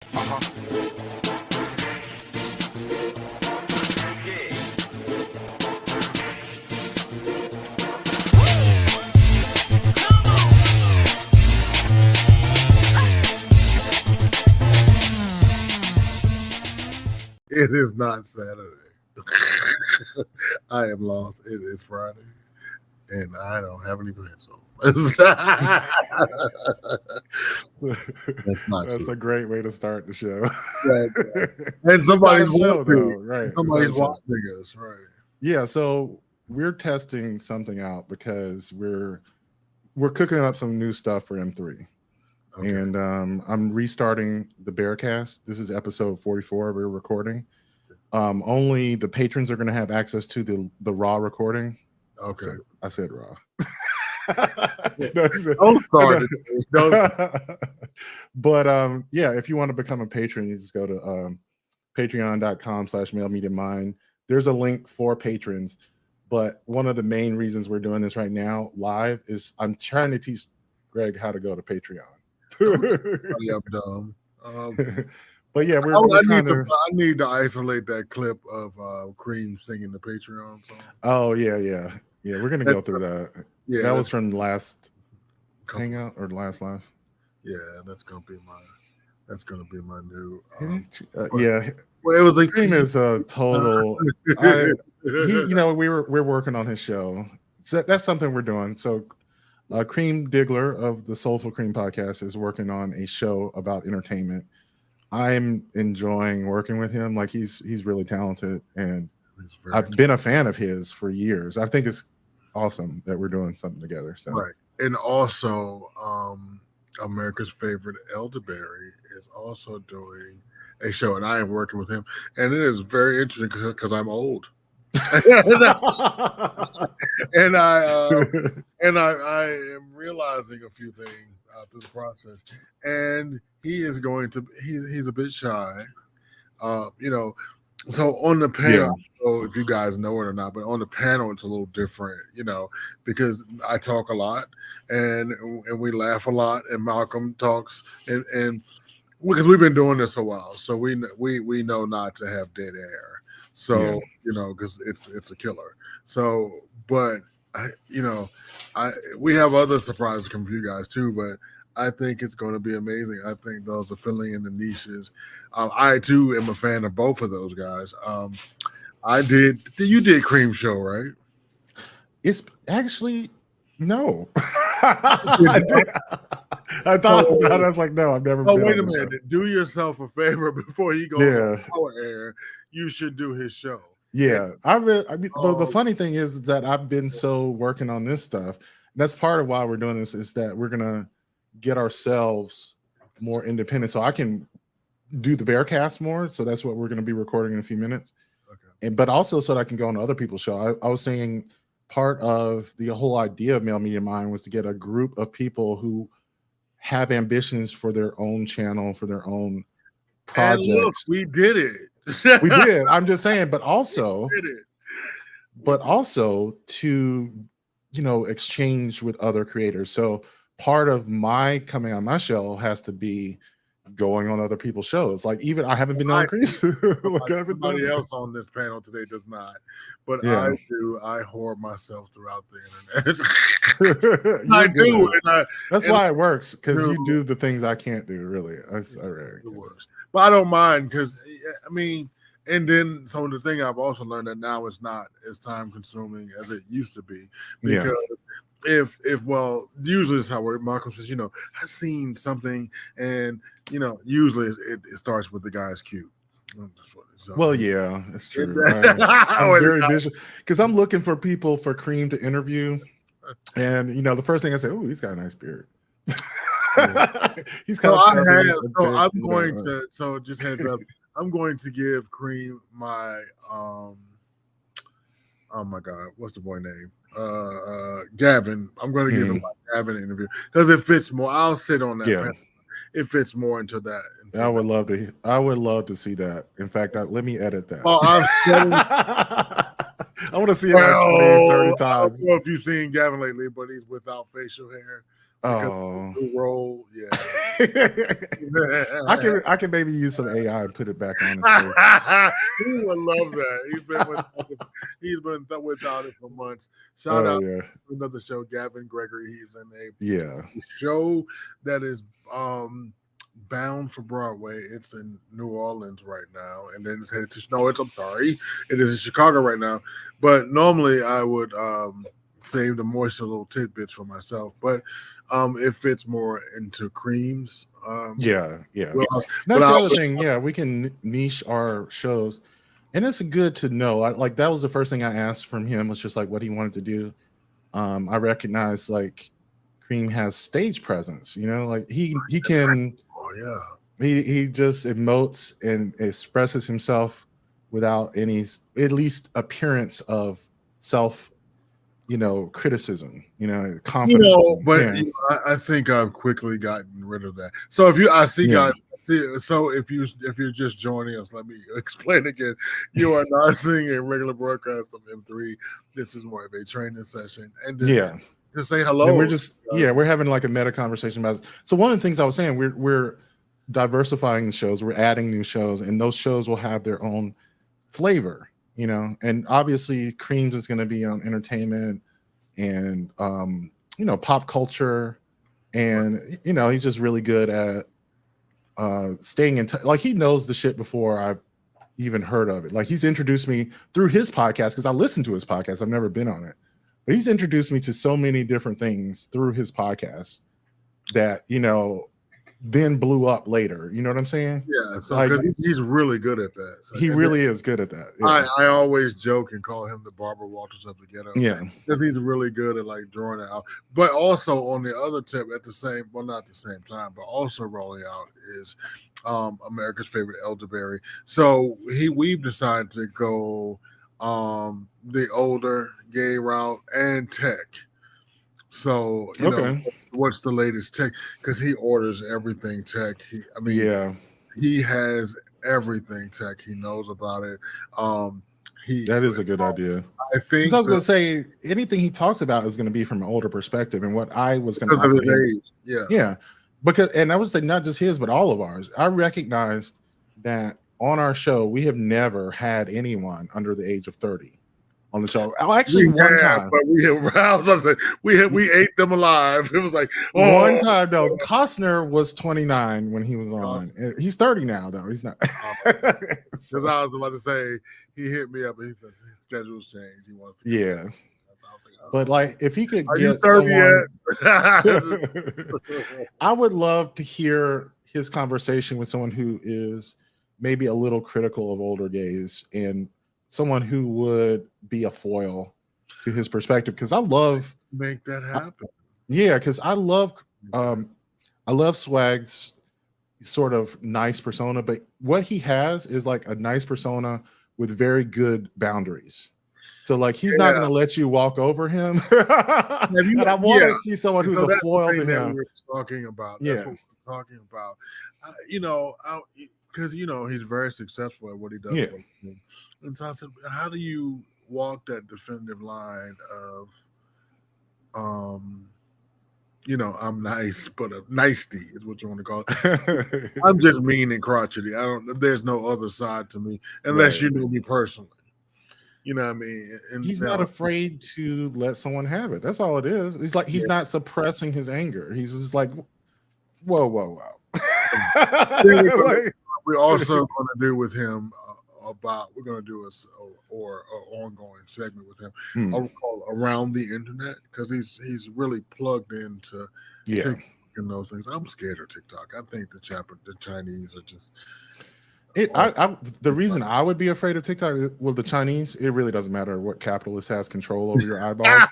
It is not Saturday. I am lost. It is Friday, and I don't have any pencil. That's not That's true. a great way to start the show. And somebody's show, though, watching. right? Somebody's watching us, right? Yeah. So we're testing something out because we're cooking up some new stuff for M3. Okay. And I'm restarting the Bearcast. This is episode 44 we're recording. Only the patrons are going to have access to the raw recording. Okay. So I said raw. Don't start it. But yeah, if you want to become a patron, you just go to patreon.com/mailmediamind. There's a link for patrons. But one of the main reasons we're doing this right now live is I'm trying to teach Greg how to go to Patreon. I'm dumb. But yeah, I need to isolate that clip of Cream singing the Patreon song. Oh yeah. We're gonna go through that. Yeah, that was from the last hangout or last live. Yeah, that's gonna be my new. Yeah, well, it was like Cream is a total. We're working on his show. So that's something we're doing. So. Cream Diggler of the Soulful Cream podcast is working on a show about entertainment. I'm enjoying working with him. Like he's really talented, and I've been a fan of his for years. I think it's awesome that we're doing something together. So right, and also America's favorite Elderberry is also doing a show, and I am working with him, and it is very interesting because I'm old. and I am realizing a few things through the process, and he's a bit shy, so on the panel, so if you guys know it or not, but on the panel it's a little different, because I talk a lot and we laugh a lot, and Malcolm talks, and because we've been doing this a while, so we know not to have dead air. So because it's a killer. So, but we have other surprises coming for you guys too. But I think it's going to be amazing. I think those are filling in the niches. I too am a fan of both of those guys. You did Cream Show, right? It's actually no. I thought I was like, no, I've never. Oh, wait a minute! Show. Do yourself a favor before you go on our air. You should do his show. Yeah, the funny thing is that I've been so working on this stuff. And that's part of why we're doing this, is that we're gonna get ourselves more independent, so I can do the Bearcast more. So that's what we're gonna be recording in a few minutes. Okay. But also so that I can go on other people's show. I was saying part of the whole idea of Male Media Mind was to get a group of people who have ambitions for their own channel, for their own projects. And look, we did it. We did. I'm just saying, but also to exchange with other creators. So part of my coming on my show has to be going on other people's shows. Like even I haven't been on Everybody else on this panel today does not, but yeah. I do. I hoard myself throughout the internet. I do. That's why it works, because you do the things I can't do. Really, it works. But I don't mind, because and then so the thing I've also learned that now it's not as time consuming as it used to be, because usually it's how Marco says, I've seen something, and usually it starts with the guy's cue. Well, yeah, it's true. I'm very visual, because I'm looking for people for Cream to interview, and the first thing I say, oh, he's got a nice beard. He's kind of. So just heads up. I'm going to give Cream my oh my God, what's the boy name? Gavin. I'm going to give him my Gavin interview because it fits more. I'll sit on that. Yeah. It fits more into that. I would love to see that. In fact, let me edit that. Oh, I want to see it like 20, 30 times. I don't know if you've seen Gavin lately, but he's without facial hair. because Oh. the role, yeah. I can maybe use some AI and put it back on his face. He would love that. He's been without it for months. Shout Oh out yeah. to another show, Gavin Gregory. He's in a Yeah. show that is bound for Broadway. It's in New Orleans right now, and then it's headed to I'm sorry, it is in Chicago right now. But normally I would save the moisture little tidbits for myself. But it fits more into creams. Yeah. Yeah. Well, That's the other thing. Yeah, we can niche our shows. And it's good to know. Like that was the first thing I asked from him was just like what he wanted to do. I recognize like Cream has stage presence, like he can oh yeah. he just emotes and expresses himself without any at least appearance of self criticism, confidence. I think I've quickly gotten rid of that. So if you, I see guys, so if you're just joining us, let me explain again. You are not seeing a regular broadcast of M3. This is more of a training session, and then, to say hello. And we're just we're having like a meta conversation about it. So one of the things I was saying, we're diversifying the shows, we're adding new shows, and those shows will have their own flavor, and obviously Creams is going to be on entertainment and pop culture, and he's just really good at staying in touch. Like he knows the shit before I've even heard of it. Like he's introduced me through his podcast because I listen to his podcast. I've never been on it, but he's introduced me to so many different things through his podcast that then blew up later. You know what I'm saying? Yeah, so because he's really good at that. So, he really is good at that. Yeah. I always joke and call him the Barbara Walters of the ghetto. Yeah, because he's really good at like drawing it out. But also on the other tip, not the same time, but also rolling out is America's favorite elderberry. So we've decided to go the older gay route and tech. So you know what's the latest tech? Because he orders everything tech. He has everything tech. He knows about it. That is a good idea. I think I was going to say anything he talks about is going to be from an older perspective, and what I was going to because of his age. Yeah, and I would say not just his, but all of ours. I recognized that on our show we have never had anyone under the age of 30. On the show, one time, but we ate them alive. It was like one time though. Costner was 29 when he was on. He's 30 now, though. He's not. Because I was about to say he hit me up and he said his schedule's changed. He wants to. Yeah. But like, if he could get someone, I would love to hear his conversation with someone who is maybe a little critical of older gays and someone who would be a foil to his perspective, because I love make that happen. Because I love Swag's sort of nice persona, but what he has is like a nice persona with very good boundaries. So like he's not going to let you walk over him. And I want to see someone who's a foil to him. We're talking about. That's what we're talking about. Because he's very successful at what he does. Yeah. And so I said, how do you walk that definitive line of, I'm nice, but a nicety is what you want to call it. I'm just mean and crotchety. There's no other side to me unless you know me personally. You know what I mean? And he's not afraid to let someone have it. That's all it is. He's like he's not suppressing his anger. He's just like, whoa. We're also going to do with him we're going to do an ongoing segment with him called Around the Internet, because he's really plugged into TikTok and those things. I'm scared of TikTok. I think the Chinese are just. The reason I would be afraid of TikTok is, well, the Chinese, it really doesn't matter what capitalist has control over your eyeballs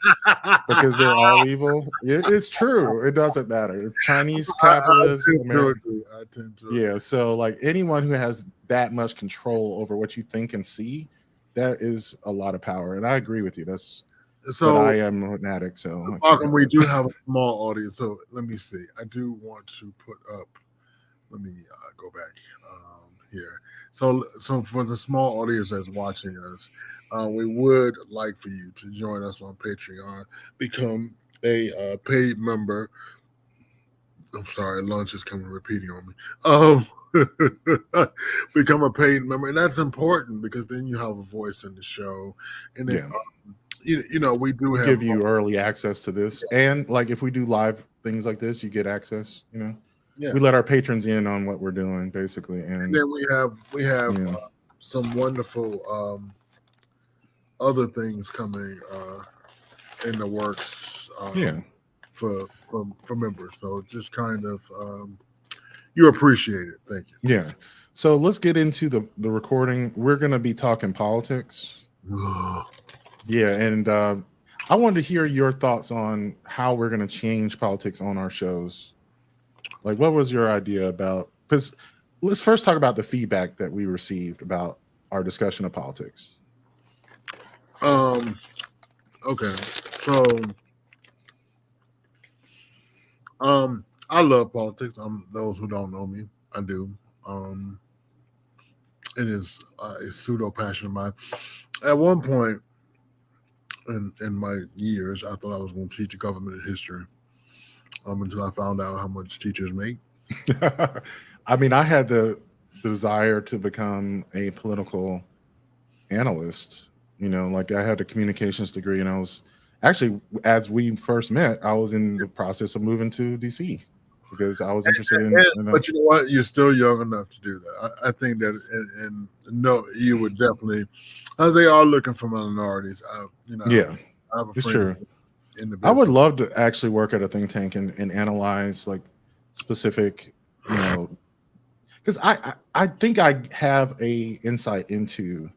because they're all evil. It's true. It doesn't matter. Chinese capitalists, I tend to agree. Yeah. So like anyone who has that much control over what you think and see, that is a lot of power. And I agree with you. But I am an addict. So Malcolm, we do have a small audience. So let me see. I do want to put up. Let me go back here. So for the small audience that's watching us, we would like for you to join us on Patreon, become a paid member, I'm sorry, lunch is coming repeating on me. Um, become a paid member, and that's important because then you have a voice in the show, and then Yeah. we do We have give you early access to this. And like if we do live things like this, you get access, yeah. We let our patrons in on what we're doing basically. And And then we have yeah. some wonderful other things coming in the works Yeah. for members. So just kind of you appreciate it. Thank Yeah. So let's get into the recording. We're gonna be talking politics. you. Yeah, and I wanted to hear your thoughts on how we're gonna change politics on our shows. Like what was your idea about, because let's first talk about the feedback that we received about our discussion of politics. um. Okay. So I love politics. Those who don't know me, I do. Um, it is a pseudo passion of mine. At one point in my years, I thought I was going to teach government history. Until I found out how much teachers make. I mean, I had the desire to become a political analyst. Like I had a communications degree, and I was actually, as we first met, I was in the process of moving to DC because I was interested in. But you know what? You're still young enough to do that. I think that, and no, you would definitely, as they are looking for minorities. Yeah, I have a it's friend true. in the I would business. love to actually work at a think tank and analyze like specific, because I think I have a insight into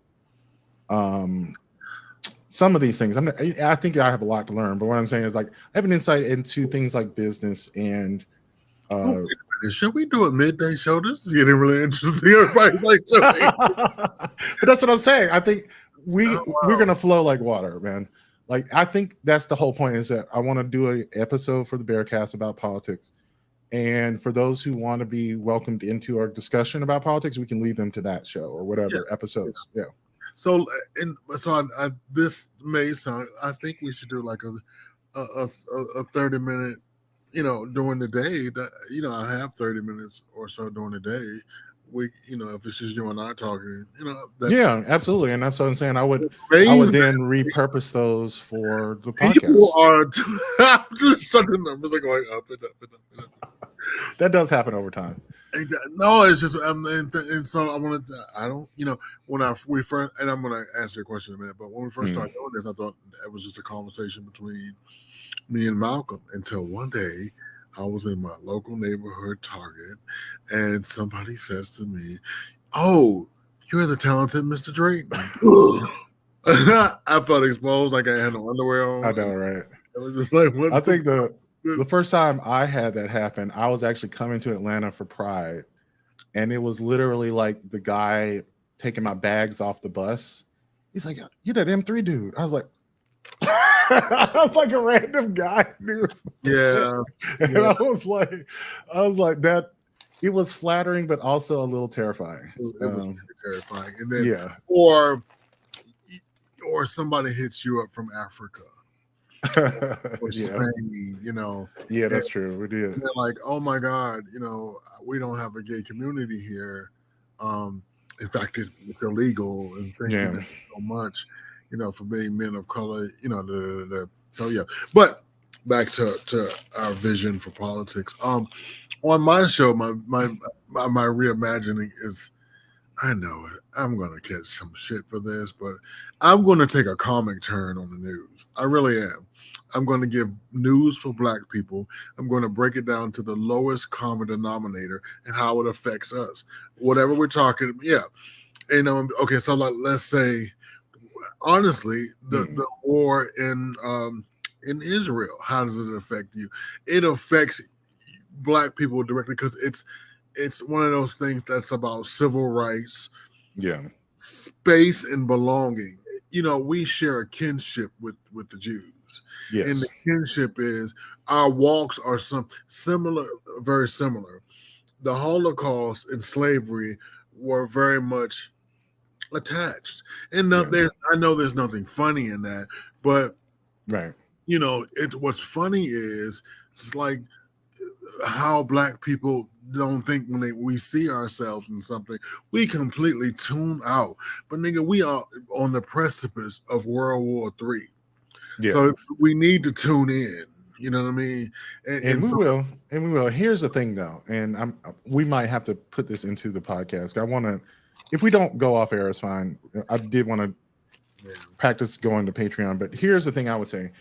some of these things. I think I have a lot to learn, but what I'm saying is like I have an insight into things like business and Oh, wait a minute. Should we do a midday show? This is getting really interesting. Everybody's like, but that's what I'm saying. I think we're wow. gonna flow like water, man. Like I think that's the whole point, is that I want to do an episode for the Bearcast about politics. And for those who want to be welcomed into our discussion about politics, we can lead them to that show or whatever episodes. Yeah. So, this may sound. I think we should do like a 30-minute, during the day. That I have 30 minutes or so during the day. We, if it's just you and I talking, that's Yeah, absolutely. And that's what I'm saying. I would amazing. then repurpose those for the You podcast. are just such the numbers are going up and up and up and up. That does happen over time. No, it's just and so I wanted to, I don't when we first, and I'm gonna answer your question in a minute, but when we first started doing this, I thought it was just a conversation between me and Malcolm until one day I was in my local neighborhood Target and somebody says to me, "Oh, you're the talented Mr. Drake." I felt exposed, like I had no underwear on. I know, right? It was just like, what? I think the first time I had that happen, I was actually coming to Atlanta for Pride, and it was literally like the guy taking my bags off the bus. He's like, "You're that M3 dude." I was like, I was like a random guy, dude. Yeah. And I was like that. It was flattering, but also a little terrifying. It was terrifying. And then, yeah. Or somebody hits you up from Africa or Spain, Yeah, that's true. We did. And they're like, oh my God, we don't have a gay community here. In fact, it's illegal, and thank you so much, for being men of color, so yeah. But back to our vision for politics. On my show, my reimagining is, I know it. I'm going to catch some shit for this, but I'm going to take a comic turn on the news. I really am. I'm going to give news for Black people. I'm going to break it down to the lowest common denominator and how it affects us. Whatever we're talking, yeah. Okay, so let's say, honestly, the war in Israel, how does it affect you? It affects Black people directly because it's one of those things that's about civil rights, space, and belonging. We share a kinship with the Jews. Yes. And the kinship is our walks are very similar. The Holocaust and slavery were very much attached. And I know there's nothing funny in that, but right. What's funny is it's like how black people don't think when we see ourselves in something, we completely tune out. But nigga, we are on the precipice of World War III. Yeah. So we need to tune in. You know what I mean? And we So will, and we will. Here's the thing, though, and we might have to put this into the podcast. I want to, if we don't go off air, it's fine. I did want to practice going to Patreon, but here's the thing: I would say,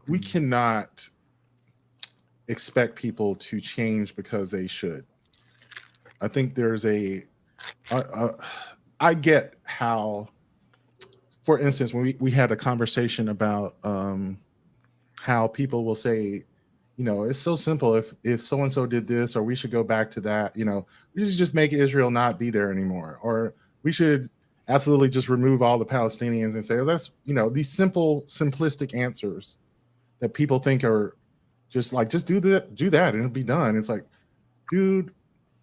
we cannot expect people to change because they should. I think there's I get how, for instance, when we had a conversation about how people will say, it's so simple. If so and so did this, or we should go back to that, we should just make Israel not be there anymore, or we should absolutely just remove all the Palestinians and say, oh, that's these simple, simplistic answers that people think are just like, just do that and it'll be done. It's like, dude,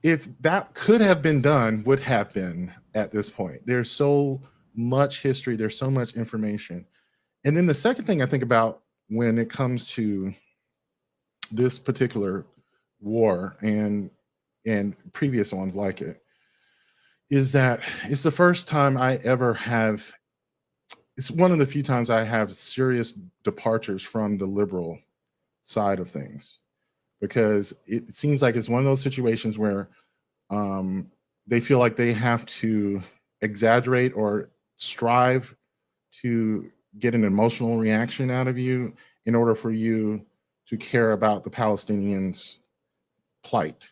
if that could have been done, would have been at this point. There's so much history, there's so much information. And then the second thing I think about when it comes to this particular war and previous ones like it is that it's the first time I ever have, it's one of the few times I have serious departures from the liberal side of things, because it seems like it's one of those situations where they feel like they have to exaggerate or strive to get an emotional reaction out of you in order for you to care about the Palestinians' plight.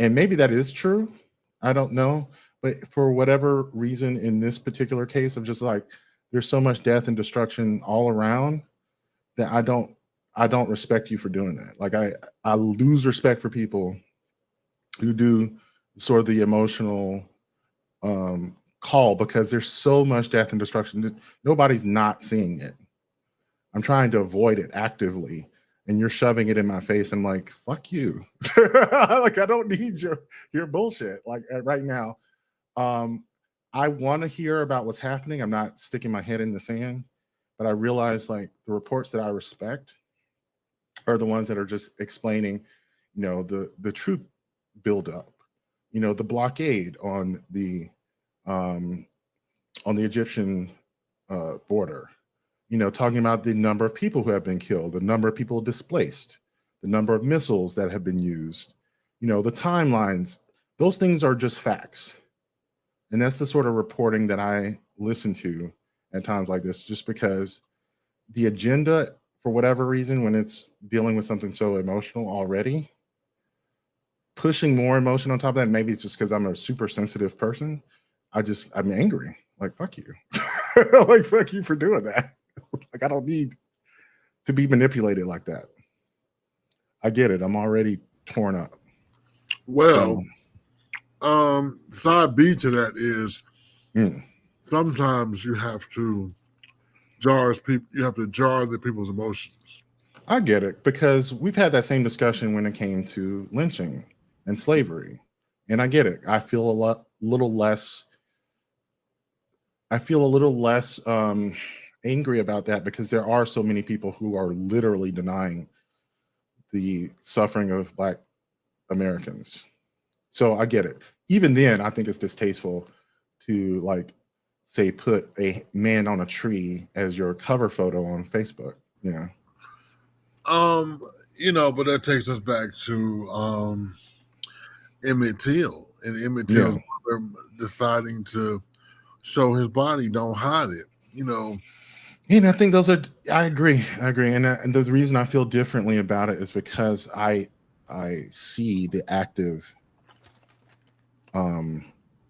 And maybe that is true. I don't know. But for whatever reason, in this particular case, of just like, there's so much death and destruction all around that I don't respect you for doing that. Like I lose respect for people who do sort of the emotional call, because there's so much death and destruction that nobody's not seeing it. I'm trying to avoid it actively, and you're shoving it in my face. I'm like, fuck you. Like, I don't need your bullshit. Like right now, I want to hear about what's happening. I'm not sticking my head in the sand, but I realize like the reports that I respect are the ones that are just explaining, the troop buildup, the blockade on the Egyptian border, talking about the number of people who have been killed, the number of people displaced, the number of missiles that have been used, the timelines. Those things are just facts. And that's the sort of reporting that I listen to at times like this, just because the agenda, for whatever reason, when it's dealing with something so emotional already, pushing more emotion on top of that, maybe it's just because I'm a super sensitive person, I'm angry. Like, fuck you. Like, fuck you for doing that. Like, I don't need to be manipulated like that. I get it. I'm already torn up. Well, side B to that is sometimes you have to jar the people's emotions. I get it, because we've had that same discussion when it came to lynching and slavery. And I get it. I feel a little less angry about that, because there are so many people who are literally denying the suffering of Black Americans. So I get it. Even then, I think it's distasteful to, like, say, put a man on a tree as your cover photo on Facebook, But that takes us back to Emmett Till and Emmett Till's mother deciding to show his body, don't hide it, And I think I agree. And the reason I feel differently about it is because I see the active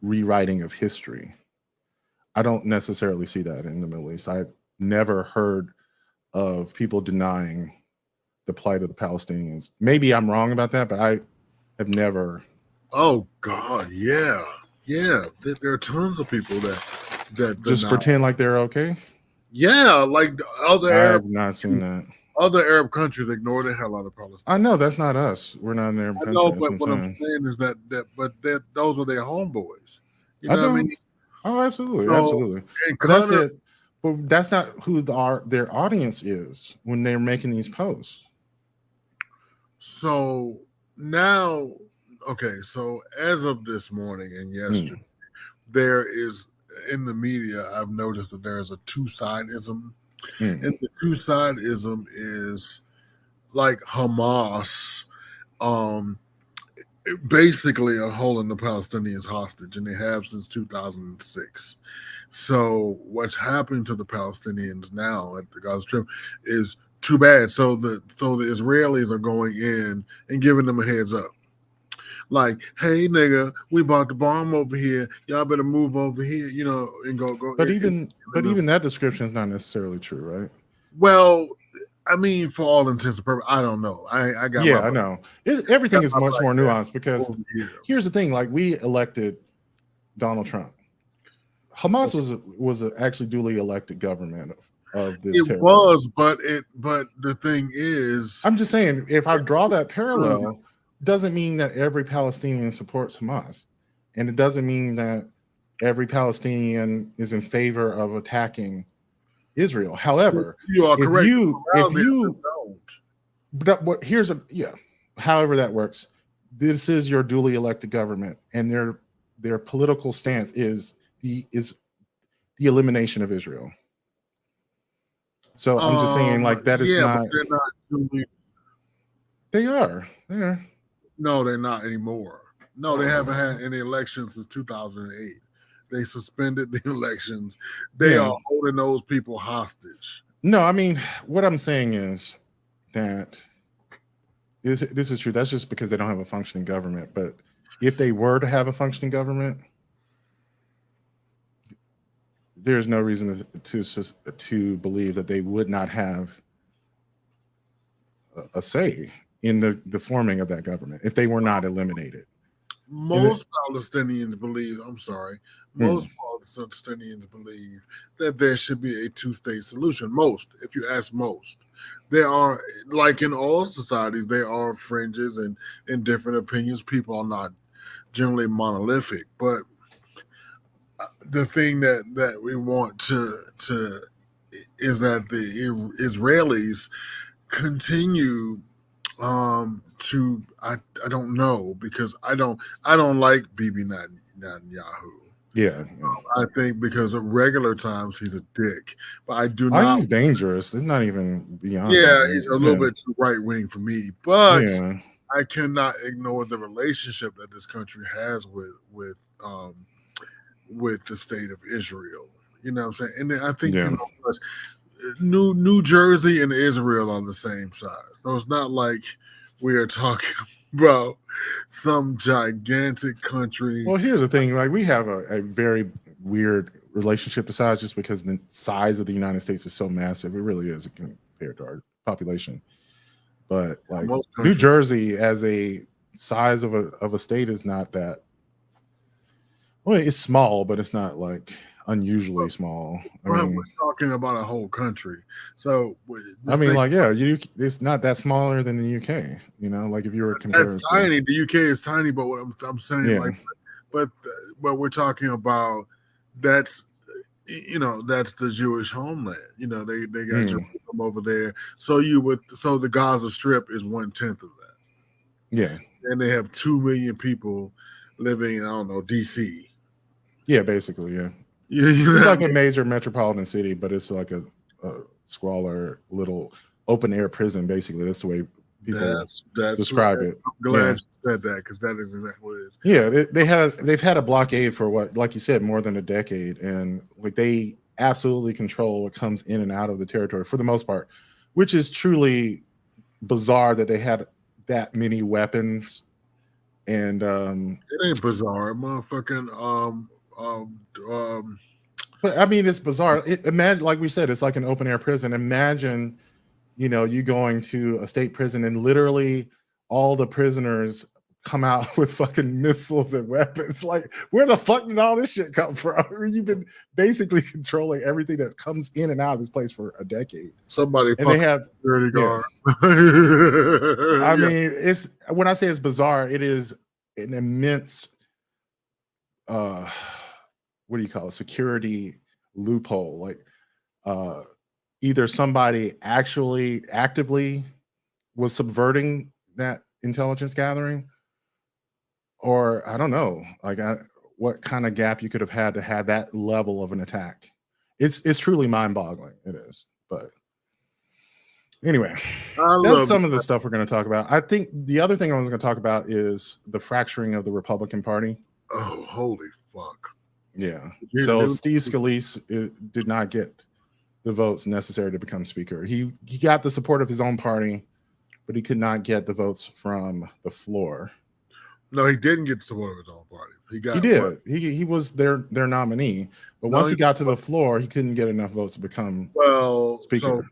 rewriting of history. I don't necessarily see that in the Middle East. I've never heard of people denying the plight of the Palestinians. Maybe I'm wrong about that, but I have never. Oh God, yeah. There are tons of people that just pretend like they're okay. Yeah, like I have not seen that. Other Arab countries ignore the hell out of Palestine. I know that's not us. We're not an Arab country. I know, but what I'm saying is that those are their homeboys. You know what I mean? Oh, absolutely, absolutely. But that's it. But that's not who their audience is when they're making these posts. So now, okay, so as of this morning and yesterday, there is in the media, I've noticed that there is a two-sidism. And the two-sidism is like Hamas, um, basically are holding the Palestinians hostage, and they have since 2006. So what's happening to the Palestinians now at the Gaza Strip is too bad. So the Israelis are going in and giving them a heads up. Like, hey nigga, we bought the bomb over here. Y'all better move over here, and go. But even that description is not necessarily true, right? Well, I mean, for all intents and purposes, I don't know. I got I know. Everything is much more nuanced because here's the thing: like we elected Donald Trump. Hamas was actually duly elected government of this. It was, but the thing is, I'm just saying, if I draw that parallel, doesn't mean that every Palestinian supports Hamas, and it doesn't mean that every Palestinian is in favor of attacking Israel. However, you are correct. However that works, this is your duly elected government, and their political stance is the elimination of Israel. So I'm just saying, like, that is not. But they're not duly. They are. No, they're not anymore. No, they haven't had any elections since 2008. They suspended the elections. They are holding those people hostage. No, I mean, what I'm saying is that this is true. That's just because they don't have a functioning government. But if they were to have a functioning government, there's no reason to believe that they would not have a say in the forming of that government if they were not eliminated. Most Palestinians believe, most Palestinians believe that there should be a two-state solution. Most, if you ask most. There are, like in all societies, there are fringes and different opinions. People are not generally monolithic, but the thing that we want to is that the Israelis continue to I don't know, because I don't like Bibi Netanyahu. Yeah. I think because of regular times he's a dick, but I do not. He's dangerous. It's not even beyond. Yeah, he's a little bit too right wing for me, but I cannot ignore the relationship that this country has with the state of Israel. You know what I'm saying? And I think New Jersey and Israel are the same size, so it's not like we are talking about some gigantic country. Well, here's the thing: like, we have a very weird relationship to size, just because the size of the United States is so massive. It really is compared to our population. But like New Jersey, as a size of a state, is not that. Well, it's small, but it's not like unusually small. We're talking about a whole country, so it's not that smaller than the UK. Like if you were comparing, that's tiny. The UK is tiny, but what I'm saying, but we're talking about that's the Jewish homeland. They got Jerusalem over there. So the Gaza Strip is 1/10 of that. Yeah, and they have 2 million people living in, I don't know, DC. Yeah, basically, yeah. It's like a major metropolitan city, but it's like a squalor little open air prison. Basically, that's the way people describe it. I'm glad you said that, because that is exactly what it is. Yeah, they've had a blockade for what, like you said, more than a decade, and like they absolutely control what comes in and out of the territory for the most part, which is truly bizarre that they had that many weapons. And it ain't bizarre, motherfucking but I mean, it's bizarre. Imagine, like we said, it's like an open air prison. Imagine, you going to a state prison and literally all the prisoners come out with fucking missiles and weapons. Like, where the fuck did all this shit come from? I mean, you've been basically controlling everything that comes in and out of this place for a decade. Somebody and they have security guard. I mean, it's, when I say it's bizarre, it is an immense what do you call it? Security loophole. Like, either somebody actually actively was subverting that intelligence gathering, or I don't know, like what kind of gap you could have had to have that level of an attack. It's truly mind-boggling. It is, but anyway, that's some of the stuff we're going to talk about. I think the other thing I was going to talk about is the fracturing of the Republican Party. Oh, holy fuck! Yeah. So Steve Scalise did not get the votes necessary to become speaker. He got the support of his own party, but he could not get the votes from the floor. No, he didn't get the support of his own party. He did. What? He was their nominee, but once he got to the floor, he couldn't get enough votes to become speaker.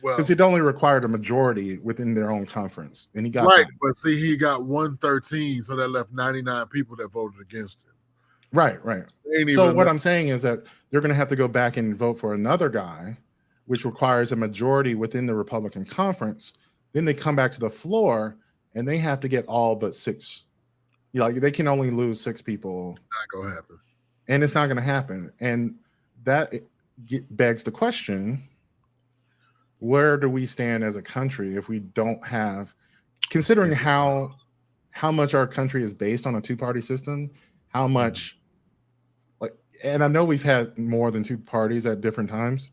Because it only required a majority within their own conference, and he got right. That. But see, he got 113, so that left 99 people that voted against him. Right. So what I'm saying is that they're going to have to go back and vote for another guy, which requires a majority within the Republican conference. Then they come back to the floor, and they have to get all but 6. Like they can only lose 6 people. Not gonna happen, and it's not going to happen. And that begs the question: where do we stand as a country if we don't have, considering how much our country is based on a 2-party system, how much, like, and I know we've had more than 2 parties at different times,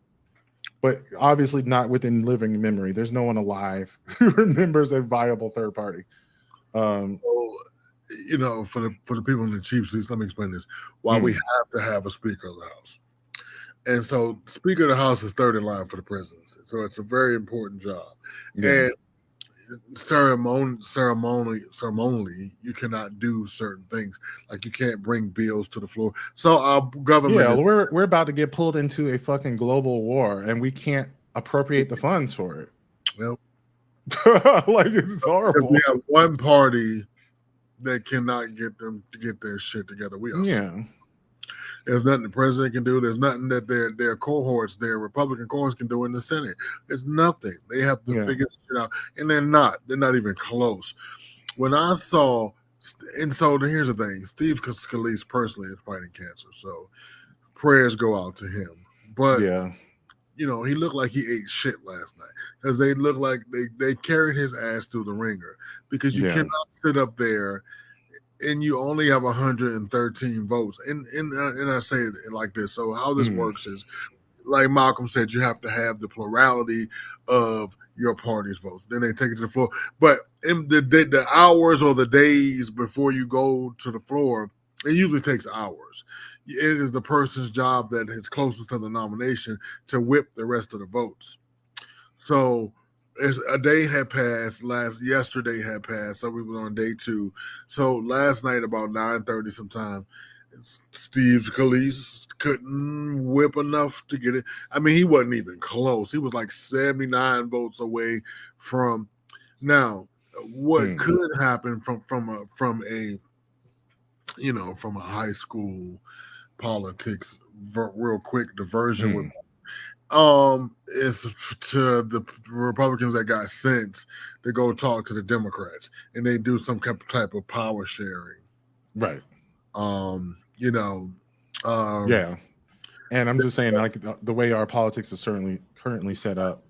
but obviously not within living memory. There's no one alive who remembers a viable 3rd party. You know, for the people in the chief seats, let me explain this. Why we have to have a Speaker of the House. And so Speaker of the House is 3rd in line for the presidency. So it's a very important job. Yeah. And ceremonially, you cannot do certain things. Like you can't bring bills to the floor. So our government... Yeah, we're about to get pulled into a fucking global war, and we can't appropriate the funds for it. Well, like it's horrible. We have one party that cannot get them to get their shit together. We are There's nothing the president can do. There's nothing that their cohorts, their Republican cohorts can do in the Senate. There's nothing. They have to figure it out. And they're not even close. When I saw, and so here's the thing, Steve Scalise personally is fighting cancer. So prayers go out to him. But you know, he looked like he ate shit last night because they looked like they carried his ass through the ringer, because you cannot sit up there and you only have 113 votes. And I say it like this. So how this works is, like Malcolm said, you have to have the plurality of your party's votes. Then they take it to the floor. But in the hours or the days before you go to the floor, it usually takes hours. It is the person's job that is closest to the nomination to whip the rest of the votes. So a day had passed. Yesterday had passed. So we were on day 2. So last night about 9:30 sometime, Steve Scalise couldn't whip enough to get it. I mean, he wasn't even close. He was like 79 votes away from. Now, what could happen from a you know, from a high school politics real quick diversion with is to the Republicans that got sense to go talk to the Democrats, and they do some type of power sharing, right? You know, and I'm just saying, like, the way our politics is currently set up,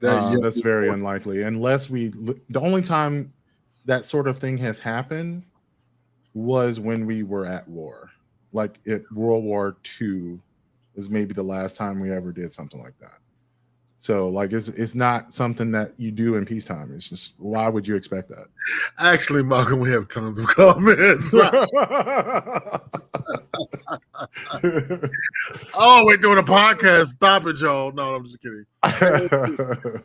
that's very unlikely unless the only time that sort of thing has happened was when we were at war. Like World War II is maybe the last time we ever did something like that. So like it's not something that you do in peacetime. It's just, why would you expect that? Actually, Malcolm, we have tons of comments. Oh, we're doing a podcast. Stop it, y'all. No, I'm just kidding.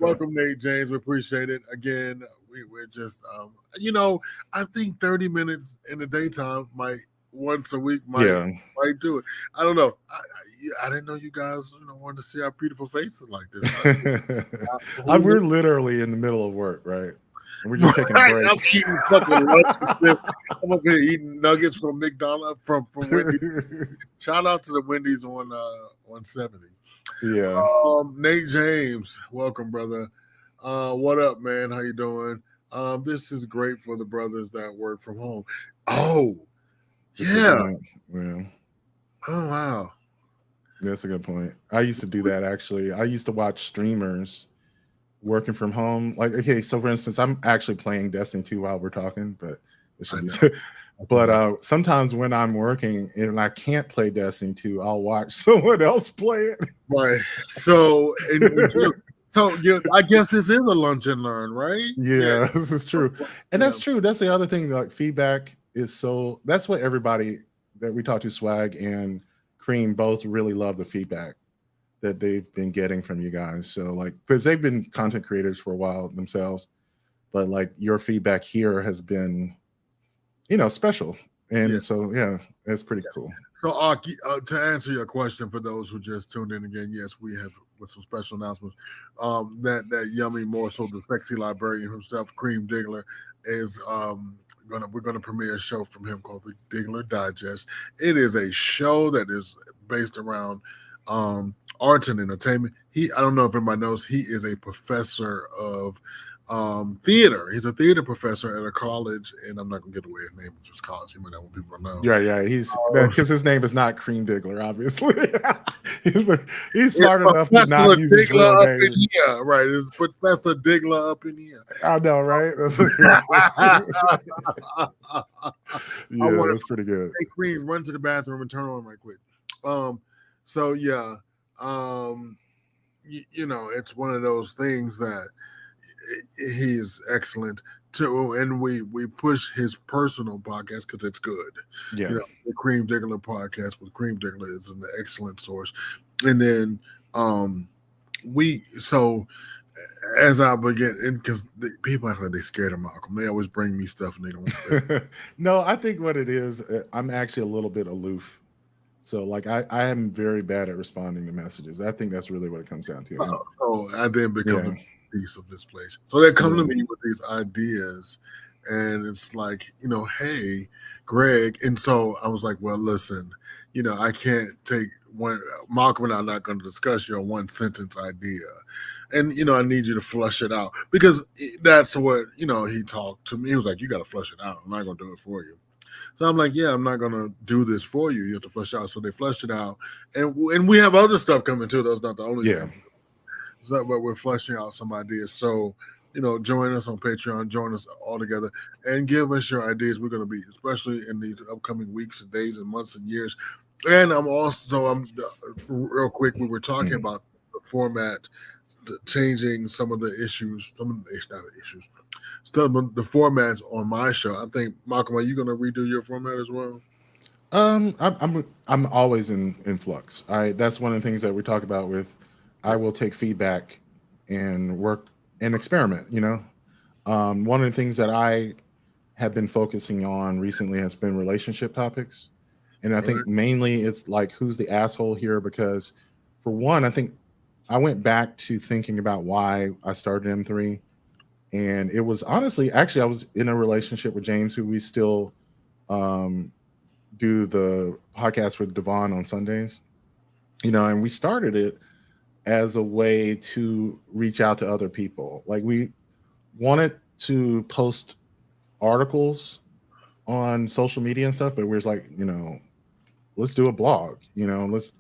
Welcome, Nate James. We appreciate it. Again, we're just you know, I think 30 minutes in the daytime once a week might do it. I don't know. I didn't know you guys wanted to see our beautiful faces like this. We're literally in the middle of work, right? And we're just taking a break. I'm eating fucking lunch. I'm up here eating nuggets from McDonald's from Wendy's. Shout out to the Wendy's on 170. Yeah. Nate James, welcome, brother. What up, man? How you doing? This is great for the brothers that work from home. Oh, yeah. Oh, wow. That's a good point. I used to do that, actually. I used to watch streamers working from home. Like, okay, so for instance, I'm actually playing Destiny 2 while we're talking, but it I should be. know. I can imagine. But sometimes when I'm working and I can't play Destiny 2, I'll watch someone else play Right. So, it. I guess this is a lunch and learn, right? Yeah. Yeah, this is true. And Yeah. that's true. That's the other thing. Like feedback is so that's what everybody that we talk to, Swag and Cream, both really love the feedback that they've been getting from you guys. So like because they've been content creators for a while themselves, but like your feedback here has been, special. Yeah. And so yeah, it's pretty cool. So, to answer your question for those who just tuned in again, yes, we have with some special announcements. That yummy morsel, the sexy librarian himself, Cream Diggler, is we're gonna premiere a show from him called the Diggler Digest. It is a show that is based around arts and entertainment. I don't know if everybody knows, he is a professor of theater. He's a theater professor at a college, and I'm not gonna give away his name of his college. You might not want people to know. Yeah. He's because his name is not Cream Diggler, obviously. he's smart enough to not use his real Up name. in here, right? It's Professor Diggler up in here. I know, right? Yeah, that's pretty good. Hey, Cream, run to the bathroom and turn on right quick. So yeah, it's one of those things that he's excellent too, and we push his personal podcast because it's good. Yeah. The Cream Diggler podcast with Cream Diggler is an excellent source, and then as I begin, because people act like they're scared of Malcolm, they always bring me stuff and they don't. No, I think what it is, I'm actually a little bit aloof. So like I am very bad at responding to messages. I think that's really what it comes down to. So I then become the piece of this place. So they come to me with these ideas, and it's like, hey, Greg. And so I was like, well, listen, I can't take Malcolm and I are not going to discuss your one sentence idea. And, I need you to flush it out, because that's what, he talked to me. He was like, you got to flush it out. I'm not going to do it for you. So I'm like, yeah, I'm not going to do this for you. You have to flush out. So they flushed it out. And we have other stuff coming too. That's not the only thing. So, but we're flushing out some ideas. So, join us on Patreon, join us all together, and give us your ideas. We're going to be, especially in these upcoming weeks and days and months and years. And I'm real quick, we were talking about the format, changing some of the issues, the formats on my show. I think, Malcolm, are you going to redo your format as well? I'm always in flux. That's one of the things that we talk about with. I will take feedback and work and experiment. One of the things that I have been focusing on recently has been relationship topics, and I think mainly it's like, who's the asshole here? Because for one, I think I went back to thinking about why I started M3, and it was honestly, actually, I was in a relationship with James, who we still do the podcast with Devon on Sundays, and we started it as a way to reach out to other people. Like, we wanted to post articles on social media and stuff, but we was like, let's do a blog, let's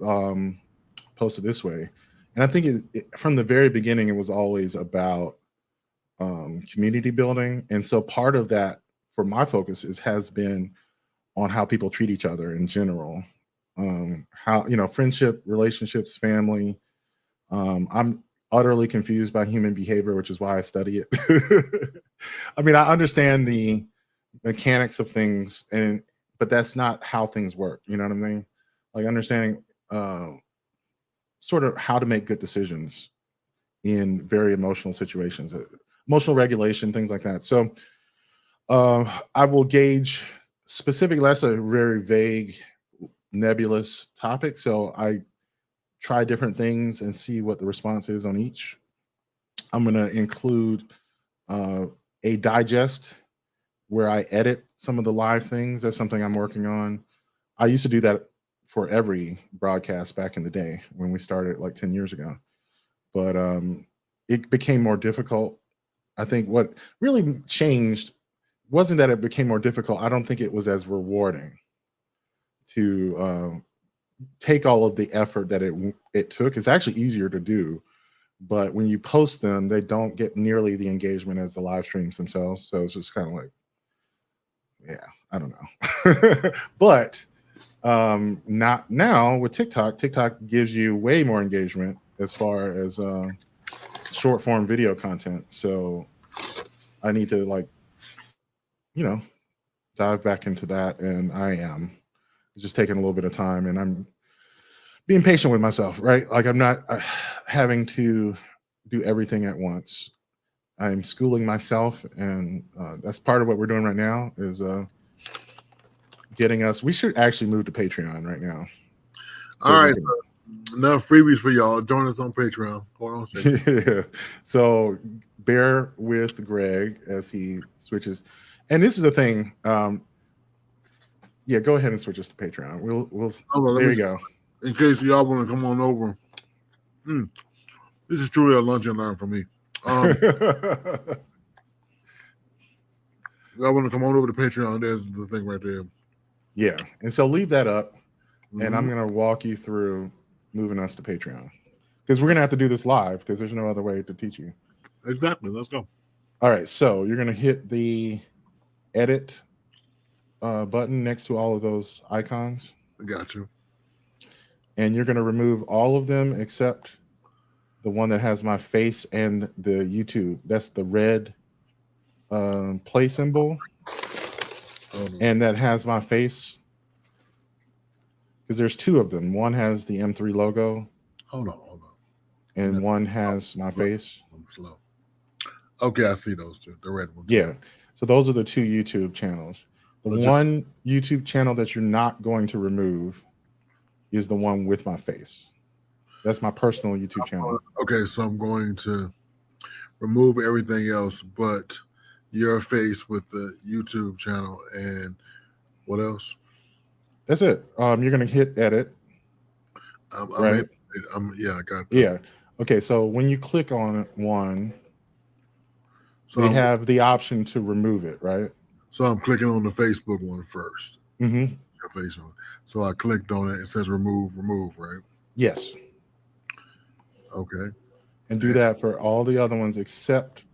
post it this way. And I think from the very beginning, it was always about community building. And so part of that for my focus has been on how people treat each other in general. How, friendship, relationships, family. I'm utterly confused by human behavior, which is why I study it. I mean, I understand the mechanics of things, but that's not how things work. You know what I mean? Like understanding sort of how to make good decisions in very emotional situations, emotional regulation, things like that. So I will gauge specific. That's a very vague, nebulous topic. So I try different things and see what the response is on each. I'm going to include a digest where I edit some of the live things. That's something I'm working on. I used to do that for every broadcast back in the day when we started like 10 years ago. But it became more difficult. I think what really changed wasn't that it became more difficult. I don't think it was as rewarding to take all of the effort that it took. It's actually easier to do but when you post them, they don't get nearly the engagement as the live streams themselves. So it's just kind of like, yeah, I don't know. But not now with TikTok. TikTok gives you way more engagement as far as short form video content. So I need to dive back into that, and I am. It's just taking a little bit of time, and I'm being patient with myself, right? Like I'm not having to do everything at once. I'm schooling myself, and that's part of what we're doing right now is getting us. We should actually move to Patreon right now. All right, so enough freebies for y'all. Join us on Patreon. Hold on a second. Yeah. So bear with Greg as he switches. And this is the thing. Yeah, go ahead and switch us to Patreon. We'll there you go. In case y'all want to come on over. This is truly a lunch and learn for me. Y'all want to come on over to Patreon? There's the thing right there. Yeah, and so leave that up, and I'm gonna walk you through moving us to Patreon because we're gonna have to do this live because there's no other way to teach you. Exactly. Let's go. All right, so you're gonna hit the edit button next to all of those icons. I got you. And you're gonna remove all of them except the one that has my face and the YouTube. That's the red play symbol. And that has my face. Because there's two of them. One has the M3 logo. Hold on. And one has my face. I'm slow. Okay, I see those two. The red ones. Yeah. So those are the two YouTube channels. The one YouTube channel that you're not going to remove is the one with my face. That's my personal YouTube channel. Okay, so I'm going to remove everything else but your face with the YouTube channel. And what else? That's it. You're going to hit edit. Right? Yeah, I got that. Yeah. Okay, so when you click on one, so they have the option to remove it, right? So I'm clicking on the Facebook one first. Mm-hmm. Your face on it. So I clicked on it. It says remove, right? Yes. Okay. And do that for all the other ones except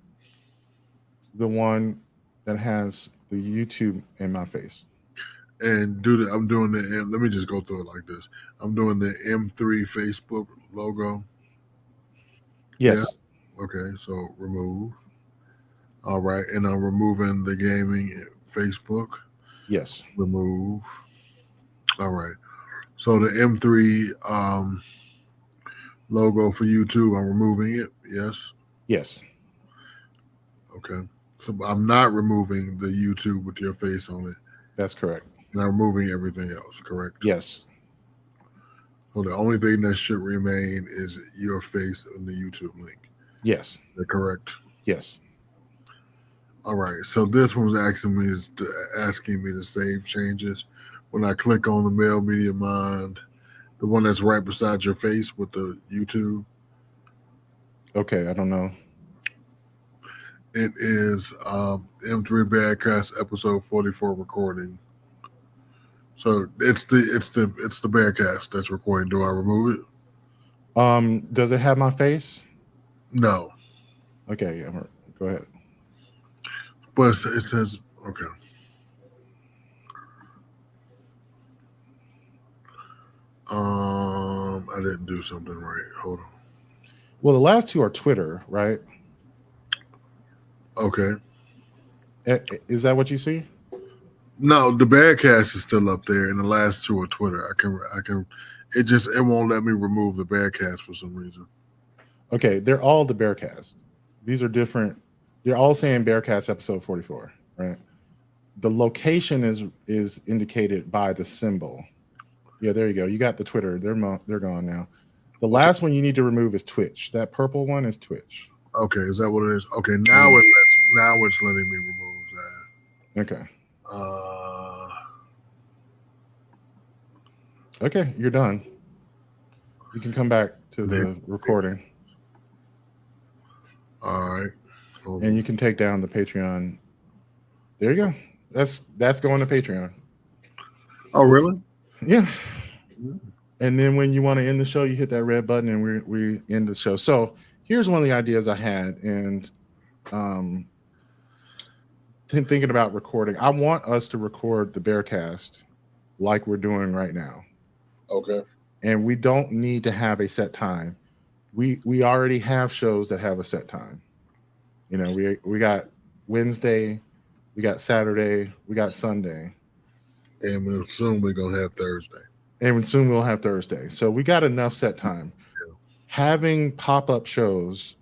the one that has the YouTube in my face. And I'm doing let me just go through it like this. I'm doing the M3 Facebook logo. Yes. Yeah. Okay, so remove. All right, and I'm removing the gaming Facebook. Yes. Remove. All right. So the M3 logo for YouTube, I'm removing it. Yes. Yes. Okay. So I'm not removing the YouTube with your face on it. That's correct. And I'm removing everything else, correct? Yes. So the only thing that should remain is your face in the YouTube link. Yes. Is that correct? Yes. All right. So this one was asking me to save changes. When I click on the Mail Media Mind, the one that's right beside your face with the YouTube. Okay, I don't know. It is M3 Bearcast episode 44 recording. So it's the Bearcast that's recording. Do I remove it? Does it have my face? No. Okay, yeah, go ahead. But it says okay. I didn't do something right. Hold on. Well, the last two are Twitter, right? Okay. Is that what you see? No, the Bearcast is still up there, and the last two are Twitter. I can. It won't let me remove the Bearcast for some reason. Okay, they're all the Bearcast. These are different. They're all saying Bearcast episode 44, right? The location is indicated by the symbol. Yeah, there you go. You got the Twitter. They're gone now. The last one you need to remove is Twitch. That purple one is Twitch. Okay, is that what it is? Okay, now it's letting me remove that. Okay. Okay, you're done. You can come back to the recording. All right. And you can take down the Patreon. There you go. That's going to Patreon. Oh, really? Yeah. And then when you want to end the show, you hit that red button and we end the show. So here's one of the ideas I had, and um, thinking about recording. I want us to record the Bearcast like we're doing right now. Okay. And we don't need to have a set time. We already have shows that have a set time. You know, we got Wednesday, we got Saturday, we got Sunday, And soon we're gonna have Thursday. and soon we'll have Thursday. So we got enough set time. Yeah. Having pop-up shows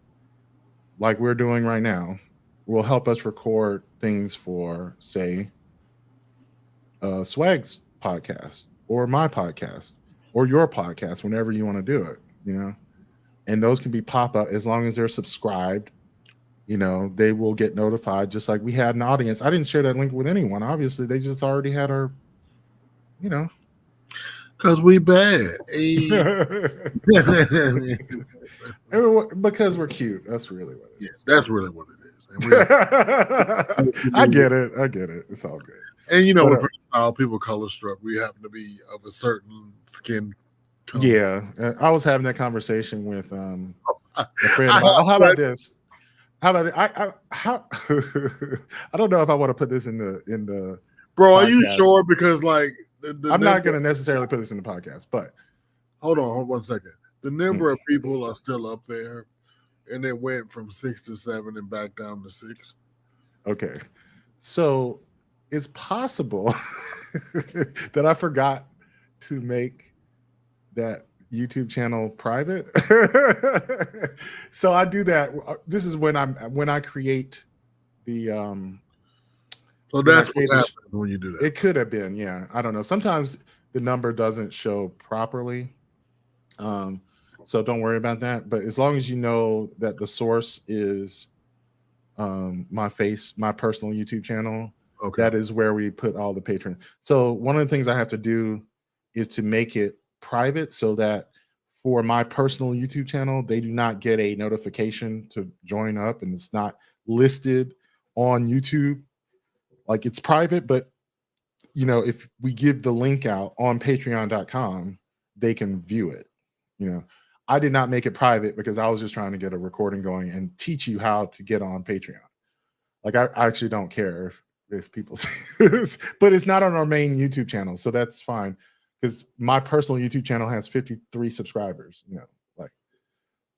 like we're doing right now will help us record things for, say, Swag's podcast or my podcast or your podcast whenever you want to do it, you know. And those can be pop-up as long as they're subscribed. You know, they will get notified just like we had an audience. I didn't share that link with anyone. Obviously, they just already had our, you know. Because we bad. Because we're cute. That's really what it is. That's really what it is. I get it. It's all good. And you know, people color struck. We happen to be of a certain skin tone. Yeah. I was having that conversation with a friend about, how about this? How about it? I don't know if I want to put this in the Bro, podcast. Are you sure? Because like I'm not going to necessarily put this in the podcast, but hold on 1 second. The number of people are still up there, and it went from 6 to 7 and back down to 6. Okay, so it's possible that I forgot to make that YouTube channel private. So I do that. This is when I create the so that's what happens when you do that. It could have been, yeah. I don't know. Sometimes the number doesn't show properly. So don't worry about that. But as long as you know that the source is my personal YouTube channel, okay, that is where we put all the patrons. So one of the things I have to do is to make it private so that for my personal YouTube channel, they do not get a notification to join up, and it's not listed on YouTube. Like, it's private, but you know, if we give the link out on patreon.com, they can view it. You know, I did not make it private because I was just trying to get a recording going and teach you how to get on Patreon. Like, I actually don't care if people but it's not on our main YouTube channel, so that's fine. Because my personal YouTube channel has 53 subscribers, you know, like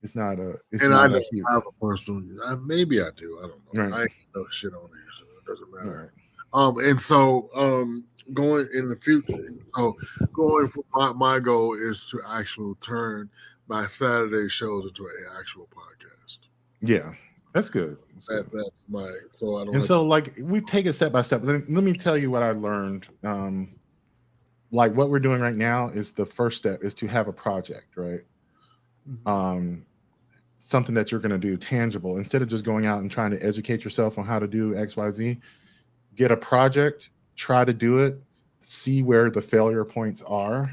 it's not a. It's and not I don't have a personal. Maybe I do. I don't know. Right. I ain't no shit on there, so it doesn't matter. Right. And so going in the future, so going for my goal is to actually turn my Saturday shows into an actual podcast. Yeah, that's good. That's my. So I don't. And so like we take it step by step. Let me tell you what I learned. Like what we're doing right now is the first step is to have a project, right? Mm-hmm. Something that you're going to do tangible instead of just going out and trying to educate yourself on how to do XYZ. Get a project, try to do it, see where the failure points are,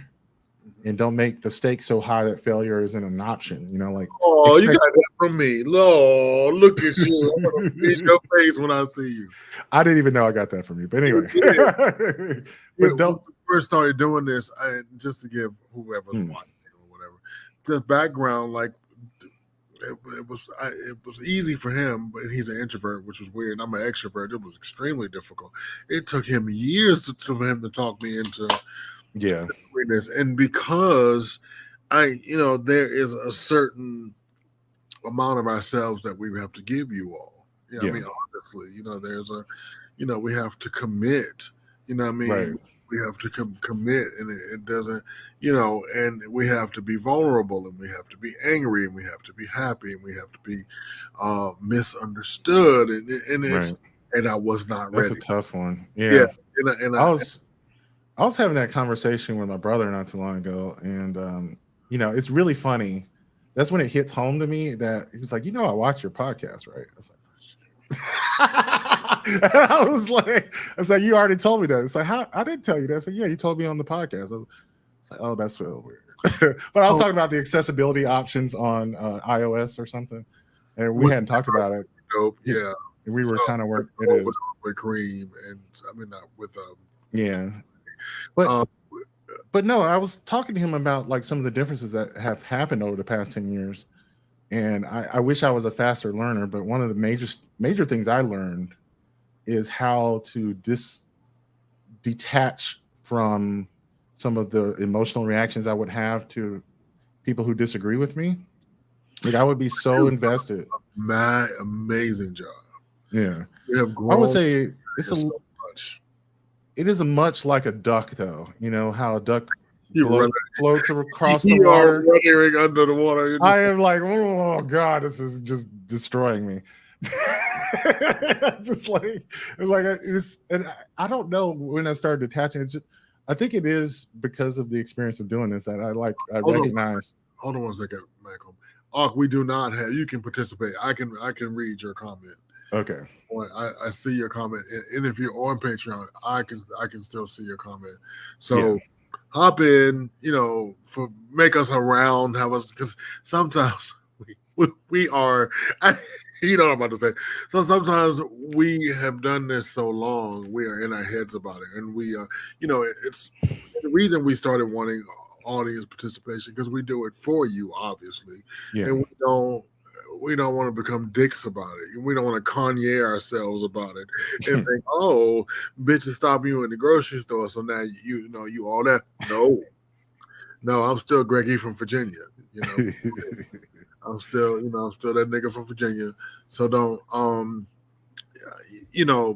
and don't make the stakes so high that failure isn't an option. You know, like, oh, you got that from me. Lord, look at you. I'm gonna beat your face when I see you. I didn't even know I got that from you, but anyway. But don't. First started doing this, just to give whoever's watching or whatever the background, like it was easy for him, but he's an introvert, which was weird. I'm an extrovert. It was extremely difficult. It took him years for him to talk me into weirdness, and because there is a certain amount of ourselves that we have to give you all. You know, I mean, honestly, there's a, we have to commit. You know what I mean? Right. We have to commit, and it doesn't, and we have to be vulnerable, and we have to be angry, and we have to be happy, and we have to be misunderstood, and it's right. And I was not ready. That's a tough one. Yeah. And I was having that conversation with my brother not too long ago, and it's really funny. That's when it hits home to me that he was like, I watch your podcast, right? I was like, and I was like, you already told me that. It's like, how? I didn't tell you that. I said, yeah, you told me on the podcast. It's like, oh, that's so weird. But I was talking about the accessibility options on iOS or something, and we hadn't talked about it. Dope, yeah. And we were kind of working it is with Cream, and I mean not with yeah, but no, I was talking to him about like some of the differences that have happened over the past 10 years And I wish I was a faster learner, but one of the major things I learned is how to detach from some of the emotional reactions I would have to people who disagree with me. Like I would be so invested. Amazing job. Yeah. We have I would grown say so much. it isn't much like a duck though. You know how a duck You floats across the you are water. running under the water. I am like, oh God, this is just destroying me. Just like it's, and I don't know when I started detaching. It's just, I think it is because of the experience of doing this that I recognize. Hold on 1 second, Malcolm. We do not have. You can participate. I can read your comment. Okay. I see your comment, and if you're on Patreon, I can still see your comment. So hop in, for make us around, have us because sometimes we are. You know what I'm about to say. So sometimes we have done this so long, we are in our heads about it, and we, it's the reason we started wanting audience participation because we do it for you, obviously, and we don't want to become dicks about it. We don't want to Kanye ourselves about it and think, oh, bitches stop you in the grocery store, so now you know you all that. No, I'm still Greggy from Virginia. I'm still that nigga from Virginia. So don't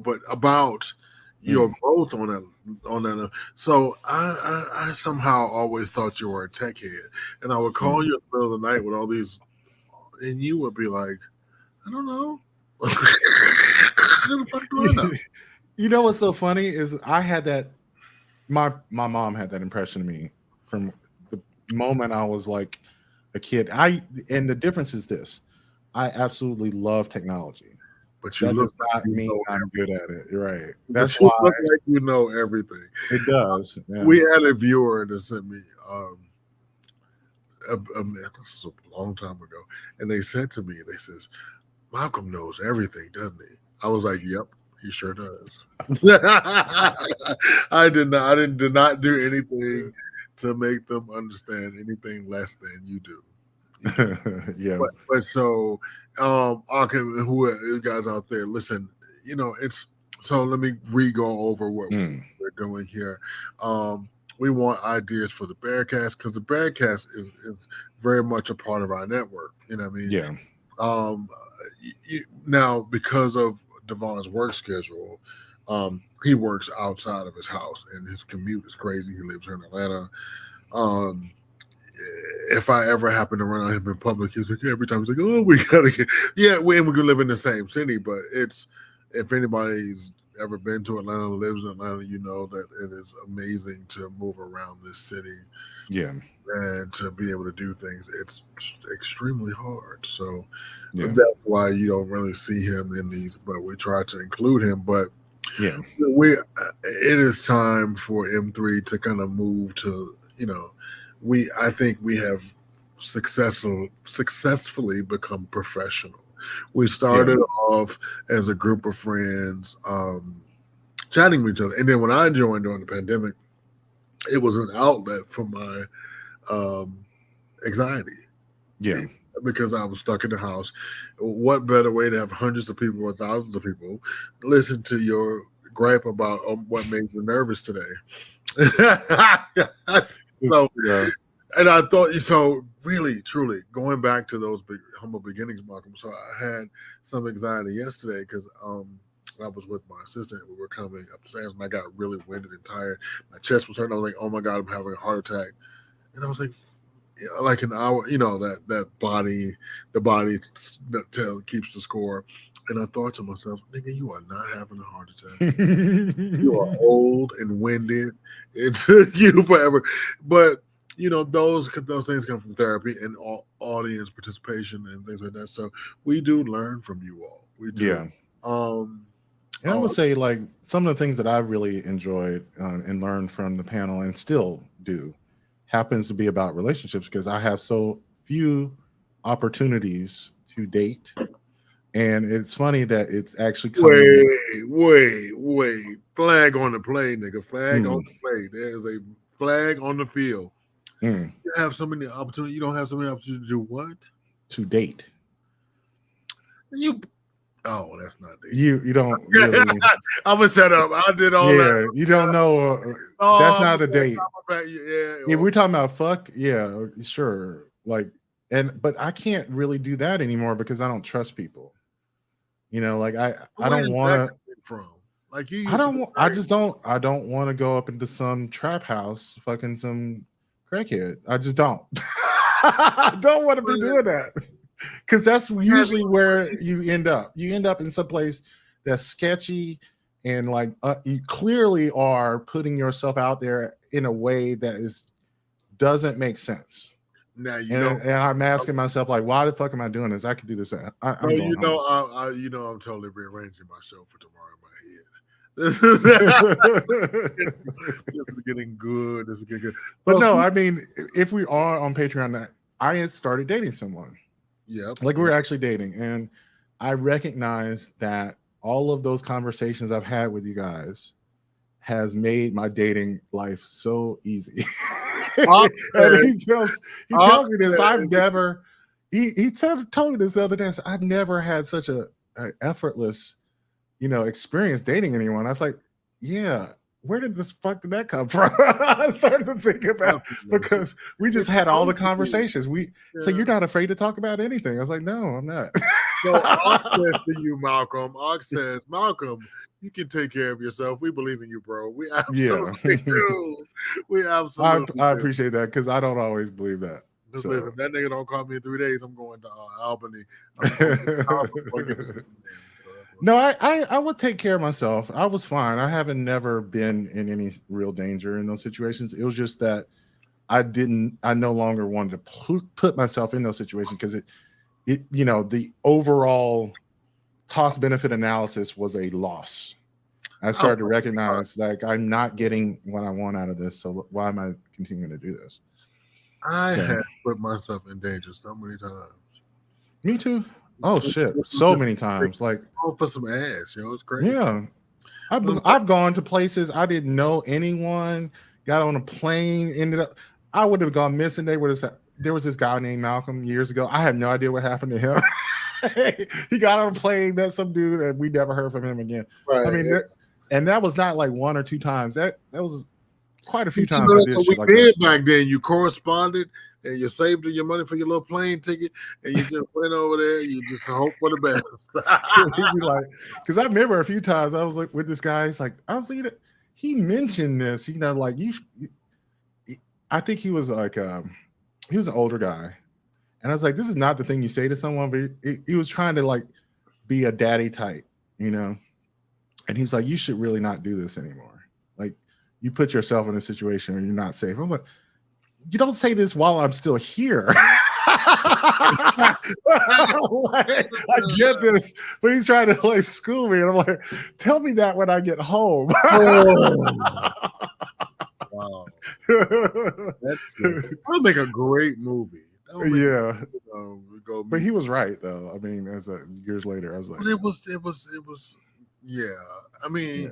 but about your growth on that. So I somehow always thought you were a tech head, and I would call you in the middle of the night with all these, and you would be like, I don't know. What the fuck do I know? You know what's so funny is I had that. My mom had that impression of me from the moment I was like a kid. And the difference is this: I absolutely love technology. But you That look does like not mean I'm good at it. Right. That's but you why look like you know everything. it does. Yeah. We had a viewer that sent me this was a long time ago, and they said to me, they says, Malcolm knows everything, doesn't he? I was like, yep, he sure does. I did not do anything to make them understand anything less than you do. Yeah. But so, okay, who you guys out there, listen, it's so let me re-go over what we're doing here. We want ideas for the Bearcast because the Bearcast is very much a part of our network. You know what I mean? Yeah. Now, because of Devon's work schedule, he works outside of his house, and his commute is crazy. He lives here in Atlanta. If I ever happen to run on him in public, he's like every time he's like, "Oh, we gotta get we can live in the same city." But it's if anybody's ever been to Atlanta, lives in Atlanta, you know that it is amazing to move around this city. Yeah. And to be able to do things, it's extremely hard. So Yeah. that's why you don't really see him in these, but we try to include him. But Yeah. it is time for M3 to kind of move to, I think we have successfully become professional. We started off as a group of friends, chatting with each other, and then when I joined during the pandemic, it was an outlet for my anxiety. Yeah. Because I was stuck in the house. What better way to have hundreds of people or thousands of people listen to your gripe about what made you nervous today? So, and I thought, so really, truly, going back to those big, humble beginnings, Malcolm. So I had some anxiety yesterday because I was with my assistant. We were coming upstairs, and I got really winded and tired. My chest was hurting. I was like, "Oh my God, I'm having a heart attack." And I was like an hour, that body, the body keeps the score. And I thought to myself, nigga, you are not having a heart attack. You are old and winded. It took you forever. But those things come from therapy and audience participation and things like that. So we do learn from you all. We do. Yeah. And I would say like some of the things that I've really enjoyed and learned from the panel and still do happens to be about relationships because I have so few opportunities to date. And it's funny that it's actually coming. Wait. Flag on the play, nigga. Flag on the play. There is a flag on the field. You have so many opportunities. You don't have so many opportunities to do what? to date. You. Oh, that's not dating. You don't really. I'm gonna shut up. I did all that. Yeah, you don't know. That's not a date. Yeah. If we're talking about fuck, yeah, sure. Like, but I can't really do that anymore because I don't trust people. You know, like I don't want to. From like you. I don't. I just don't. I don't want to go up into some trap house, fucking some crackhead. I just don't. I don't want to be doing that because that's usually where you end up. You end up in some place that's sketchy and like you clearly are putting yourself out there in a way that doesn't make sense. Now and I'm asking myself, like, why the fuck am I doing this? I could do this. I'm I'm totally rearranging my show for tomorrow in my head. This is getting good. This is getting good. But no, I mean, if we are on Patreon, I had started dating someone. Yeah, like we're actually dating, and I recognize that all of those conversations I've had with you guys has made my dating life so easy. And he tells me this. I've never. He told me this the other day. So I've never had such a effortless, experience dating anyone. I was like, yeah. Where did that come from? I started to think about because we just had all the conversations. So you're not afraid to talk about anything. I was like, no, I'm not. So Oct says to you, Malcolm. Oct says, Malcolm, you can take care of yourself. We believe in you, bro. We absolutely do. We absolutely. I appreciate that because I don't always believe that. Just listen, that nigga don't call me in 3 days. I'm going to Albany. No, I would take care of myself. I was fine. I haven't never been in any real danger in those situations. It was just that I no longer wanted to put myself in those situations because the overall cost benefit analysis was a loss. I started to recognize like I'm not getting what I want out of this. So why am I continuing to do this? I have put myself in danger so many times. Me too. Oh shit! So many times, like for some ass, it's crazy. Yeah, I've gone to places I didn't know anyone. Got on a plane, ended up. I would have gone missing. There was this guy named Malcolm years ago. I had no idea what happened to him. He got on a plane, met some dude, and we never heard from him again. Right. I mean, and that was not like 1 or 2 times. That was quite a few times. That's what we did back then. You corresponded. And you saved your money for your little plane ticket, and you just went over there. You just hope for the best. Because I remember a few times I was like with this guy. He's like, he mentioned this, like I think he was like, he was an older guy, and I was like, this is not the thing you say to someone, but he was trying to like be a daddy type, and he's like, you should really not do this anymore. Like, you put yourself in a situation where you're not safe. I'm like, you don't say this while I'm still here. I get this, but he's trying to like school me, and I'm like, tell me that when I get home. Wow, that's good. That'll make a great movie. Yeah, but he was right though. I mean, years later, I was like, it was. Yeah, I mean,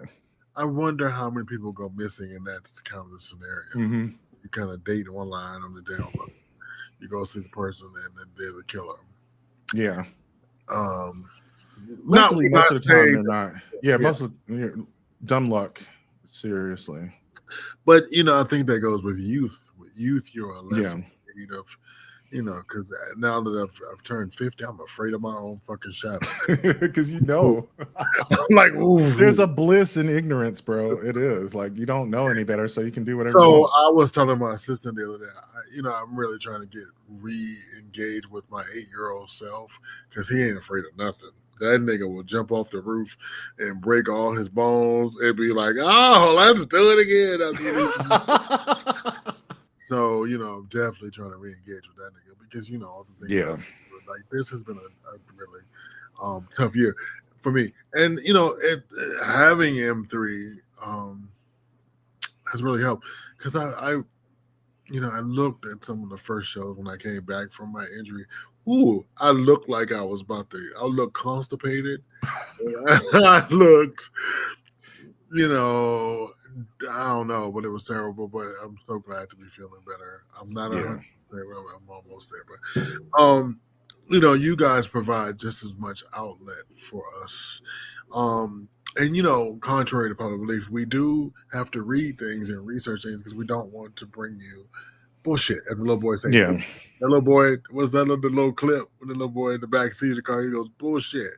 I wonder how many people go missing in that kind of scenario. Mm-hmm. You kind of date online on the download. You go see the person and then they're the killer. Yeah. Luckily, most of the time they're not. Yeah, most of dumb luck. Seriously. But I think that goes with youth. With youth, you're a less afraid of, because now that I've turned 50, I'm afraid of my own fucking shadow. Because I'm like, ooh. There's a bliss in ignorance, bro. It is like you don't know any better, so you can do whatever. So I was telling my assistant the other day, I'm really trying to get re-engaged with my 8-year-old self because he ain't afraid of nothing. That nigga will jump off the roof and break all his bones and be like, "Oh, let's do it again." So, I'm definitely trying to re-engage with that nigga because, all the things. Like this has been a really tough year for me. And, having M3 has really helped because I looked at some of the first shows when I came back from my injury. Ooh, I looked like I looked constipated. I looked, I don't know, but it was terrible. But I'm so glad to be feeling better. I'm not 100%. I'm almost there, but you guys provide just as much outlet for us. And contrary to public belief, we do have to read things and research things because we don't want to bring you bullshit. As the little boy say, Yeah. that little boy, what's that little clip with the little boy in the back seat of the car? He goes, bullshit.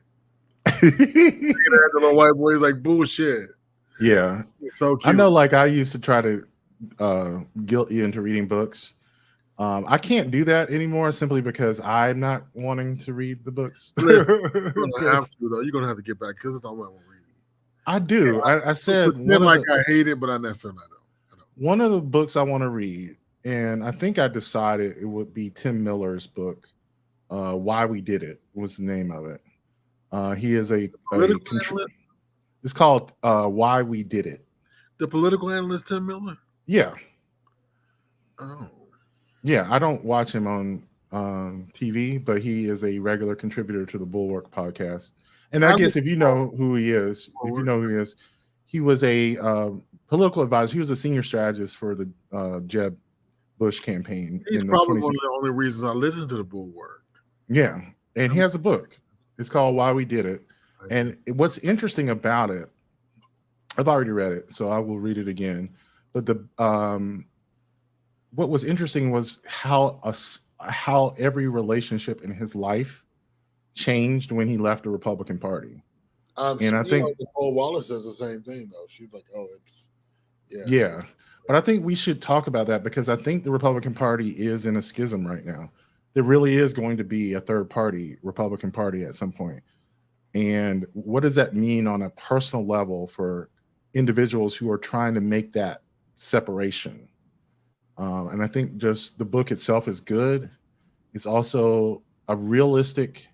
The little white boy is like, bullshit. Yeah. It's so I cute. know, like, I used to try to guilt you into reading books. I can't do that anymore simply because I'm not wanting to read the books. Listen, you're gonna have to, though. You're gonna have to get back because it's not what I want to read. I do. I said Pretend like I hate it, but I necessarily don't. One of the books I want to read, and I think I decided it would be Tim Miller's book, Why We Did It was the name of it. He is a it's called Why We Did It. The political analyst Tim Miller? Yeah. Oh. Yeah, I don't watch him on TV, but he is a regular contributor to the Bulwark podcast. And I guess if you know who he is, he was a political advisor. He was a senior strategist for the Jeb Bush campaign. He's probably one of the only reasons I listen to the Bulwark. Yeah, and he has a book. It's called Why We Did It. And what's interesting about it, I've already read it, so I will read it again. But what was interesting was how every relationship in his life changed when he left the Republican Party. And I think Nicole Wallace says the same thing, though. She's like, "Oh, it's yeah." But I think we should talk about that because I think the Republican Party is in a schism right now. There really is going to be a third party, Republican Party, at some point. And what does that mean on a personal level for individuals who are trying to make that separation? And I think just the book itself is good. It's also a realistic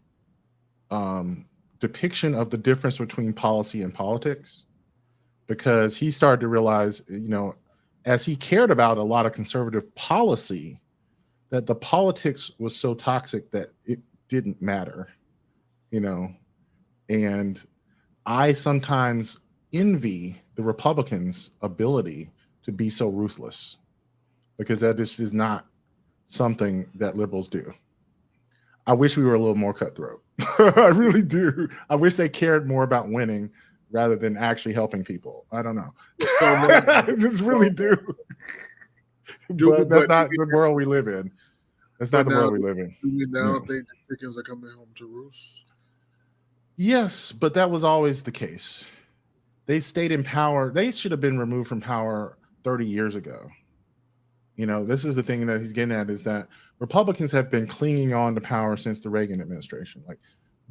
depiction of the difference between policy and politics, because he started to realize, as he cared about a lot of conservative policy, that the politics was so toxic that it didn't matter, and I sometimes envy the Republicans' ability to be so ruthless, because that just is not something that liberals do. I wish we were a little more cutthroat. I really do. I wish they cared more about winning rather than actually helping people. I don't know. I just really do. But that's not the world we live in. That's not the world we live in. Do we now think the chickens are coming home to roost? Yes, but that was always the case. They stayed in power. They should have been removed from power 30 years ago. This is the thing that he's getting at, is that Republicans have been clinging on to power since the Reagan administration. Like,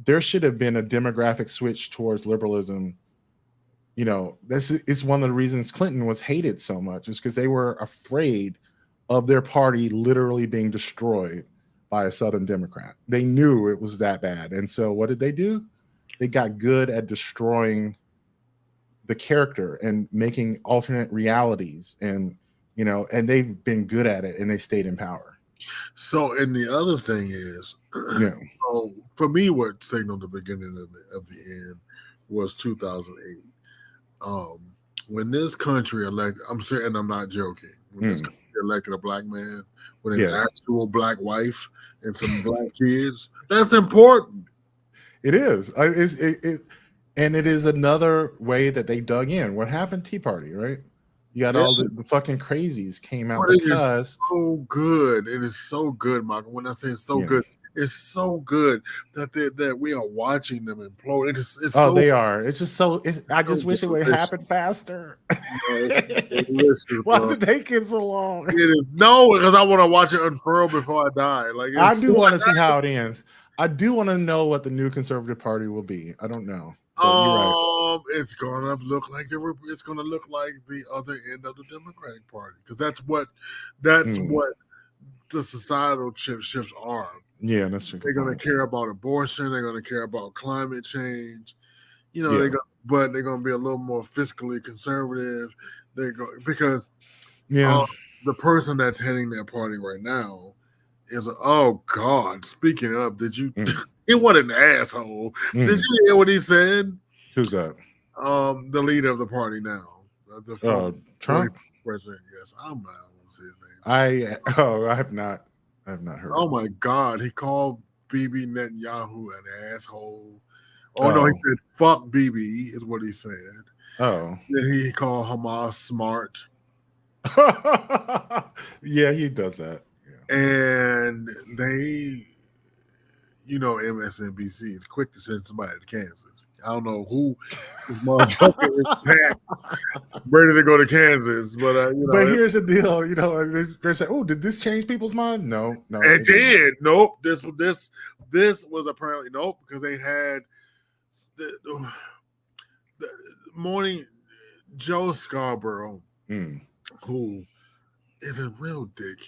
there should have been a demographic switch towards liberalism. This is one of the reasons Clinton was hated so much, is because they were afraid of their party literally being destroyed by a Southern Democrat. They knew it was that bad. And so what did they do? They got good at destroying the character and making alternate realities, and they've been good at it, and they stayed in power. So, and the other thing is, so for me, what signaled the beginning of the end was 2008. When this country elected, I'm saying, I'm not joking, when this country elected a black man with an actual black wife and some black kids, that's important. It is. And it is another way that they dug in. What happened? Tea Party, right? You got all the fucking crazies came out because it is so good. It is so good, Michael. When I say it's so good, it's so good that we are watching them implode. It's they are. It's just so. I just wish it would happen faster. Why is it taking so long? Because I want to watch it unfurl before I die. Like, I do want to see how it ends. I do want to know what the new Conservative Party will be. I don't know. Right. It's gonna look like the other end of the Democratic Party, because that's what the societal shifts are. Yeah, that's true. They're gonna care about abortion. They're gonna care about climate change. But they're gonna be a little more fiscally conservative. Because the person that's heading that party right now is oh God. Speaking of, did you? He was an asshole. Did you hear what he said? Who's that? The leader of the party now. Trump president. Yes, I'm not. I want to say his name. I have not heard. Oh my God, he called Bibi Netanyahu an asshole. Oh no, he Oh, said fuck Bibi is what he said. oh. Then he called Hamas smart, Yeah, he does that. Yeah. and they, MSNBC is quick to send somebody to Kansas. I don't know who this motherfucker is packed ready to go to Kansas, but But here's the deal, they're saying, "Oh, did this change people's mind?" No, it it didn't. did. Nope. This was apparently nope because they had the morning Joe Scarborough, who is a real dick.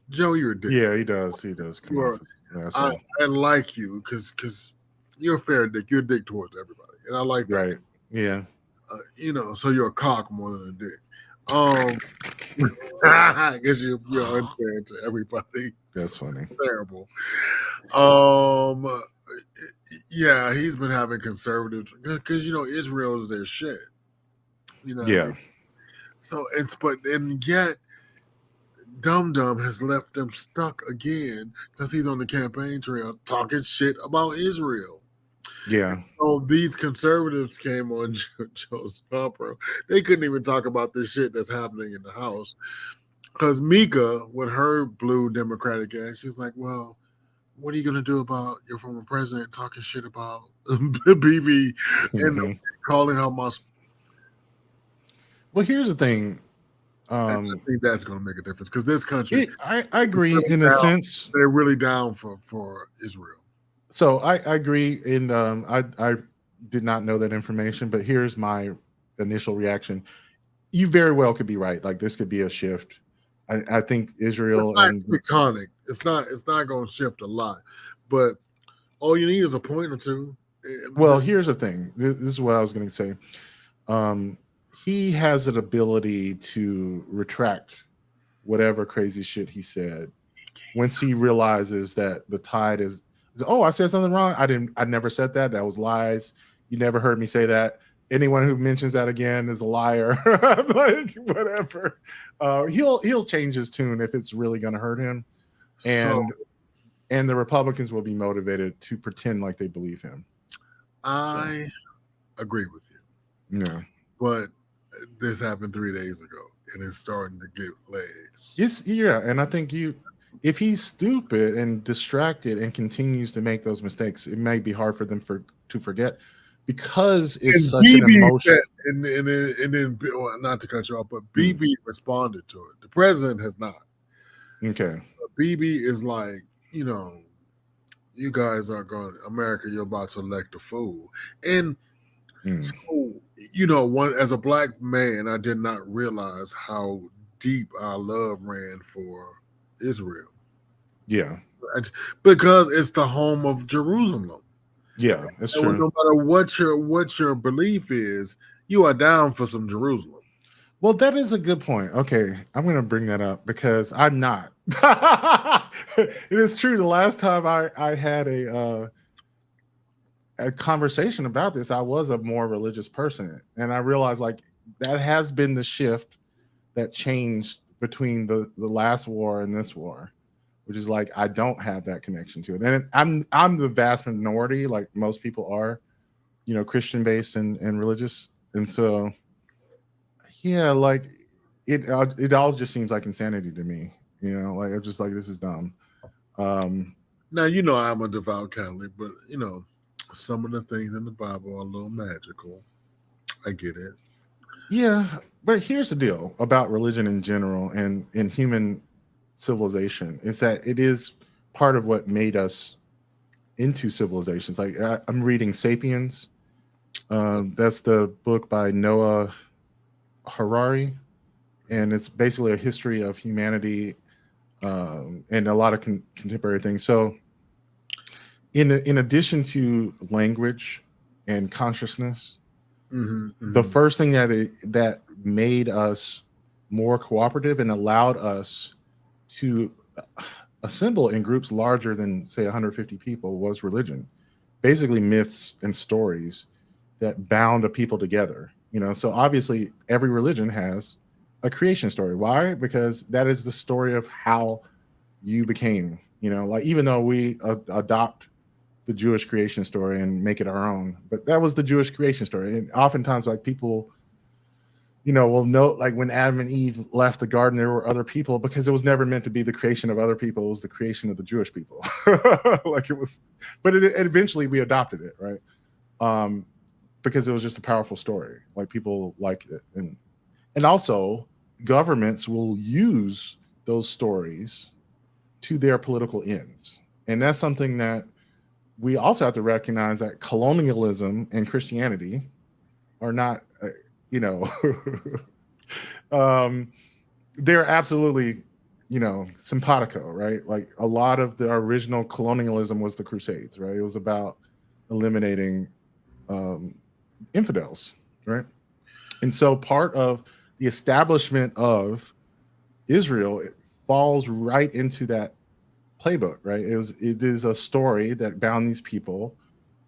Joe, you're a dick. Yeah, he does. He does come off as an asshole. I like you because you're a fair dick. You're a dick towards everybody, and I like that. Right. Yeah. So you're a cock more than a dick. I guess you're unfair to everybody. That's funny. Terrible. Yeah, he's been having conservatives because Israel is their shit. Yeah. And yet Dum Dum has left them stuck again because he's on the campaign trail talking shit about Israel. Yeah. So these conservatives came on Joe Scarborough. They couldn't even talk about this shit that's happening in the House because Mika, with her blue Democratic ass, she's like, well, what are you going to do about your former president talking shit about Bibi and calling her Muslim? Well, here's the thing. I think that's going to make a difference because this country, I agree really in a sense. They're really down for Israel. So I agree, and I did not know that information, but here's my initial reaction. You very well could be right. Like this could be a shift. I think Israel and tectonic. It's not going to shift a lot, but all you need is a point or two. Well, here's the thing. This is what I was going to say. He has an ability to retract whatever crazy shit he said once he realizes that the tide is. Oh, I said something wrong. I never said that. That was lies. You never heard me say that. Anyone who mentions that again is a liar. Like whatever. He'll change his tune if it's really going to hurt him, and the Republicans will be motivated to pretend like they believe him. I agree with you. Yeah, but this happened 3 days ago, and it's starting to get legs. And I think if he's stupid and distracted and continues to make those mistakes, it may be hard for them to forget because it's such an emotion. And then well, not to cut you off, but Bibi responded to it. The president has not. Okay. Bibi is like, you guys are going America. You're about to elect a fool, and so as a black man, I did not realize how deep our love ran for Israel. Yeah, because it's the home of Jerusalem. Yeah, it's true. No matter what your belief is, you are down for some Jerusalem. Well, that is a good point. Okay, I'm going to bring that up because I'm not. It is true. The last time I had a conversation about this, I was a more religious person, and I realized like that has been the shift that changed between the last war and this war, which is like I don't have that connection to it, and I'm the vast minority, like most people are, Christian based and religious, and so yeah, like it all just seems like insanity to me, like I'm just like this is dumb. Now I'm a devout Catholic, but some of the things in the Bible are a little magical. I get it. Yeah, but here's the deal about religion in general and in human civilization is that it is part of what made us into civilizations. Like I'm reading *Sapiens*. That's the book by Noah Harari, and it's basically a history of humanity and a lot of contemporary things. So, in addition to language and consciousness, the first thing that made us more cooperative and allowed us to assemble in groups larger than say 150 people was religion, basically myths and stories that bound a people together. So obviously every religion has a creation story. Why? Because that is the story of how you became, like, even though we adopt the Jewish creation story and make it our own, but that was the Jewish creation story. And oftentimes, like, people, will note, like, when Adam and Eve left the garden, there were other people, because it was never meant to be the creation of other people. It was the creation of the Jewish people. Like, it was, but it eventually we adopted it, right? Because it was just a powerful story. Like, people liked it. And also governments will use those stories to their political ends. And that's something that we also have to recognize, that colonialism and Christianity are not, they're absolutely, simpatico, right? Like, a lot of the original colonialism was the Crusades, right? It was about eliminating infidels, right? And so part of the establishment of Israel, it falls right into that playbook, right? It is a story that bound these people,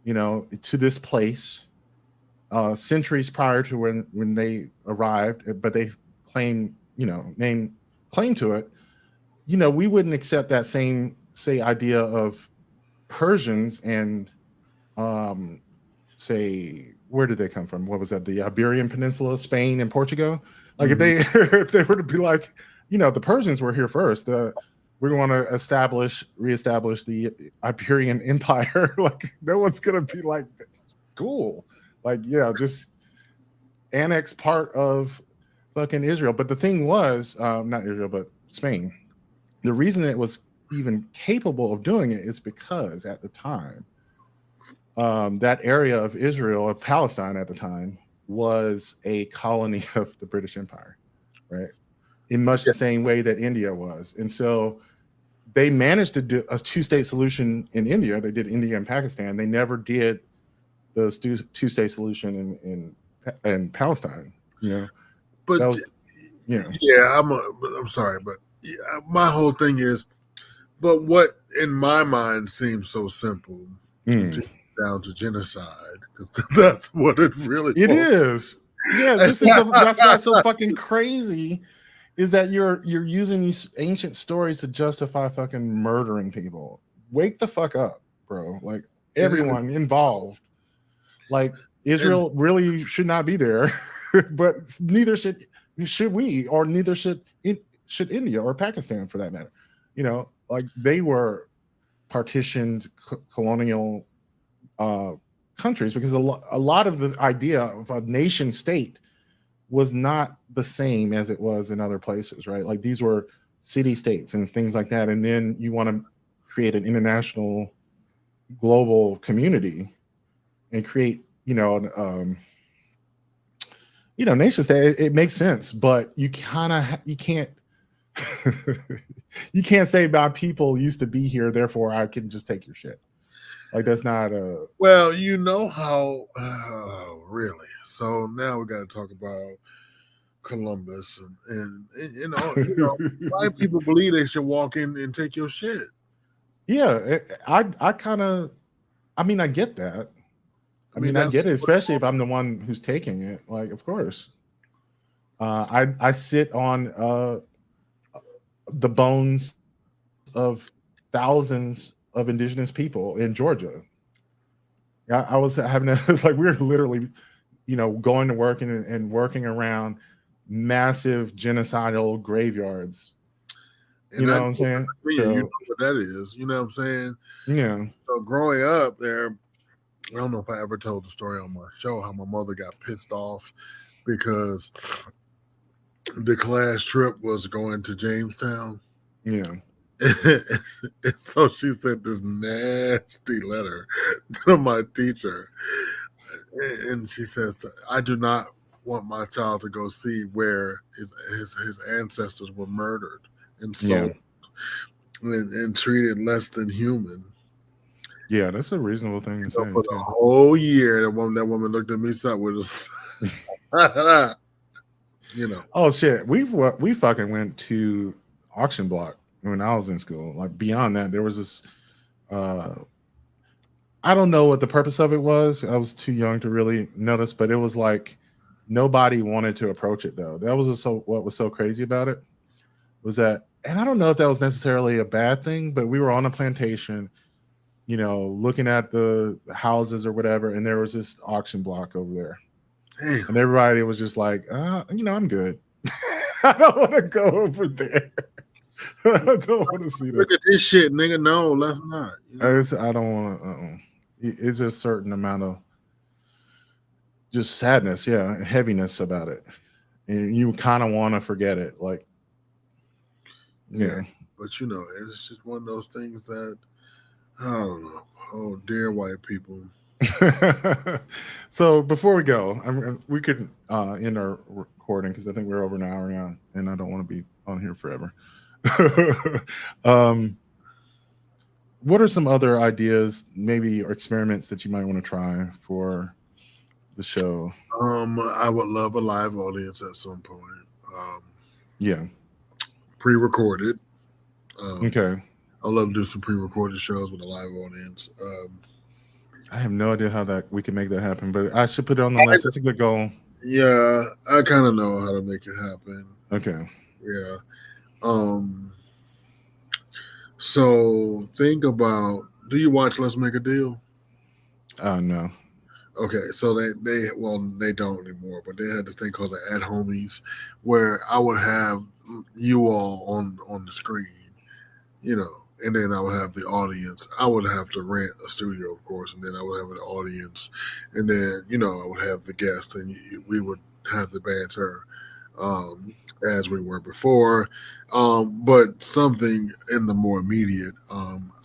to this place, centuries prior to when they arrived, but they claim to it. We wouldn't accept that same, say, idea of Persians and say, where did they come from? What was that? The Iberian Peninsula, Spain and Portugal. Like, if they if they were to be like, the Persians were here first. We want to reestablish the Iberian Empire. Like, no one's gonna be like, cool. Like, yeah, just annex part of fucking Israel. But the thing was, not Israel, but Spain. The reason it was even capable of doing it is because at the time, that area of Israel, of Palestine at the time, was a colony of the British Empire, right? In much the same way that India was. And so they managed to do a two-state solution in India. They did India and Pakistan. They never did the two-state solution in Palestine. But that was, yeah, I'm sorry, but my whole thing is, but what in my mind seems so simple, down to genocide, because that's what it really is. Yeah, that's why it's so fucking crazy. Is that you're using these ancient stories to justify fucking murdering people? Wake the fuck up, bro. Like, everyone involved. Like, Israel really should not be there, but neither should we, or neither should India or Pakistan, for that matter. Like, they were partitioned colonial countries, because a lot of the idea of a nation state was not the same as it was in other places, right? Like, these were city states and things like that. And then you want to create an international global community and create, nation state. It makes sense, but you can't you can't say, my people used to be here, therefore I can just take your shit. Like, that's not a... Well, how really. So now we got to talk about Columbus and why people believe they should walk in and take your shit. Yeah, I get that. I get it, especially if I'm the one who's taking it. Like, of course. I sit on the bones of thousands of indigenous people in Georgia. I was having it's like, we were literally, going to work and working around massive genocidal graveyards. And what I'm saying? You know what that is. You know what I'm saying? Yeah. So growing up there, I don't know if I ever told the story on my show, how my mother got pissed off because the class trip was going to Jamestown. Yeah. And so she sent this nasty letter to my teacher. And she says, I do not want my child to go see where his ancestors were murdered and sold and treated less than human. Yeah, that's a reasonable thing to say. For the whole year, that woman looked at me with us. Oh shit, we fucking went to auction block when I was in school. Like, beyond that, there was this. I don't know what the purpose of it was. I was too young to really notice, but it was like nobody wanted to approach it though. That was what was so crazy about it, was that and I don't know if that was necessarily a bad thing, but we were on a plantation, looking at the houses or whatever, and there was this auction block over there, Damn. and everybody was just like, I'm good. I don't want to go over there. I don't want to see that. Look at this shit, nigga. No, let's not. I don't want to. It's a certain amount of just sadness, and heaviness about it, and you kind of want to forget it, like, yeah. But it's just one of those things that I don't know. Oh, dear white people. So before we go, we could end our recording because I think we're over an hour now, and I don't want to be on here forever. What are some other ideas, maybe, or experiments that you might want to try for the show? I would love a live audience at some point. Yeah. Pre-recorded. Okay. I love to do some pre-recorded shows with a live audience. I have no idea how we can make that happen, but I should put it on the list. It's a good goal. Yeah, I kind of know how to make it happen. Okay. Yeah. So think about, do you watch Let's Make a Deal? No. Okay, so they don't anymore, but they had this thing called the At Homies, where I would have you all on the screen, and then I would have the audience. I would have to rent a studio, of course, and then I would have an audience, and then I would have the guests, and we would have the banter as we were before. But something in the more immediate,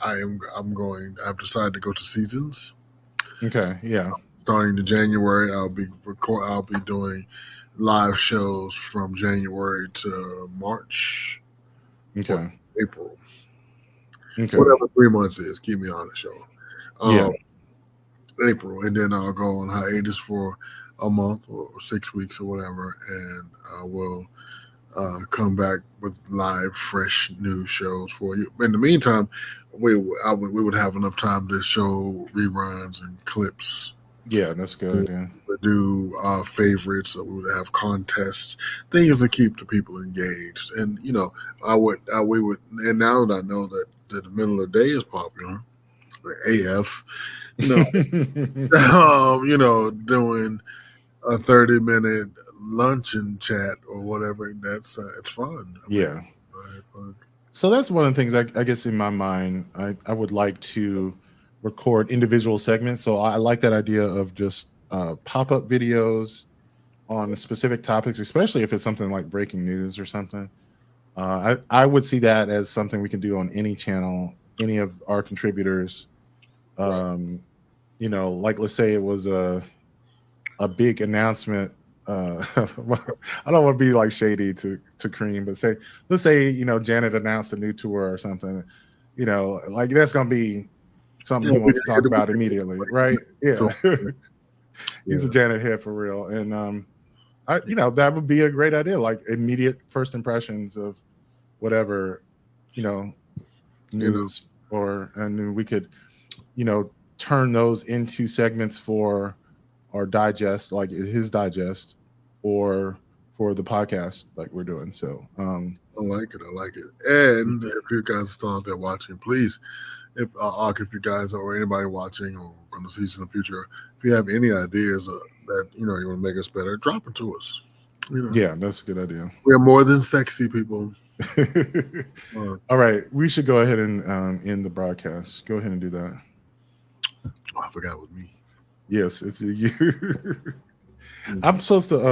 I've decided to go to seasons. Okay, yeah. Starting in January, I'll be doing live shows from January to March. Okay. April. Okay. Whatever 3 months is, keep me on the show. Yeah. April, and then I'll go on hiatus for a month or 6 weeks or whatever, and I will come back with live, fresh, new shows for you. In the meantime, we would have enough time to show reruns and clips. Yeah, that's good. Yeah, we would do favorites. We would have contests, things to keep the people engaged. And we would. And now that I know that the middle of the day is popular, or AF, doing a 30-minute luncheon chat or whatever. That's it's fun. Yeah. So that's one of the things I guess in my mind, I would like to record individual segments. So I like that idea of just pop-up videos on specific topics, especially if it's something like breaking news or something. I would see that as something we can do on any channel, any of our contributors. Like, let's say it was a big announcement. I don't want to be like shady to Cream, but let's say Janet announced a new tour or something. Like that's gonna be something he wants to talk about immediately, right? Yeah, he's a Janet head for real, and that would be a great idea, like immediate first impressions of whatever news, and then we could turn those into segments for our digest, like his digest, or for the podcast like we're doing. So I like it. And if you guys are still out there watching, please, if you guys or anybody watching or going to see this in the future, if you have any ideas that you want to make us better, drop it to us. Yeah, that's a good idea. We are more than sexy people. All right, we should go ahead and end the broadcast. Go ahead and do that. Oh, I forgot it was me. Yes, it's you. I'm supposed to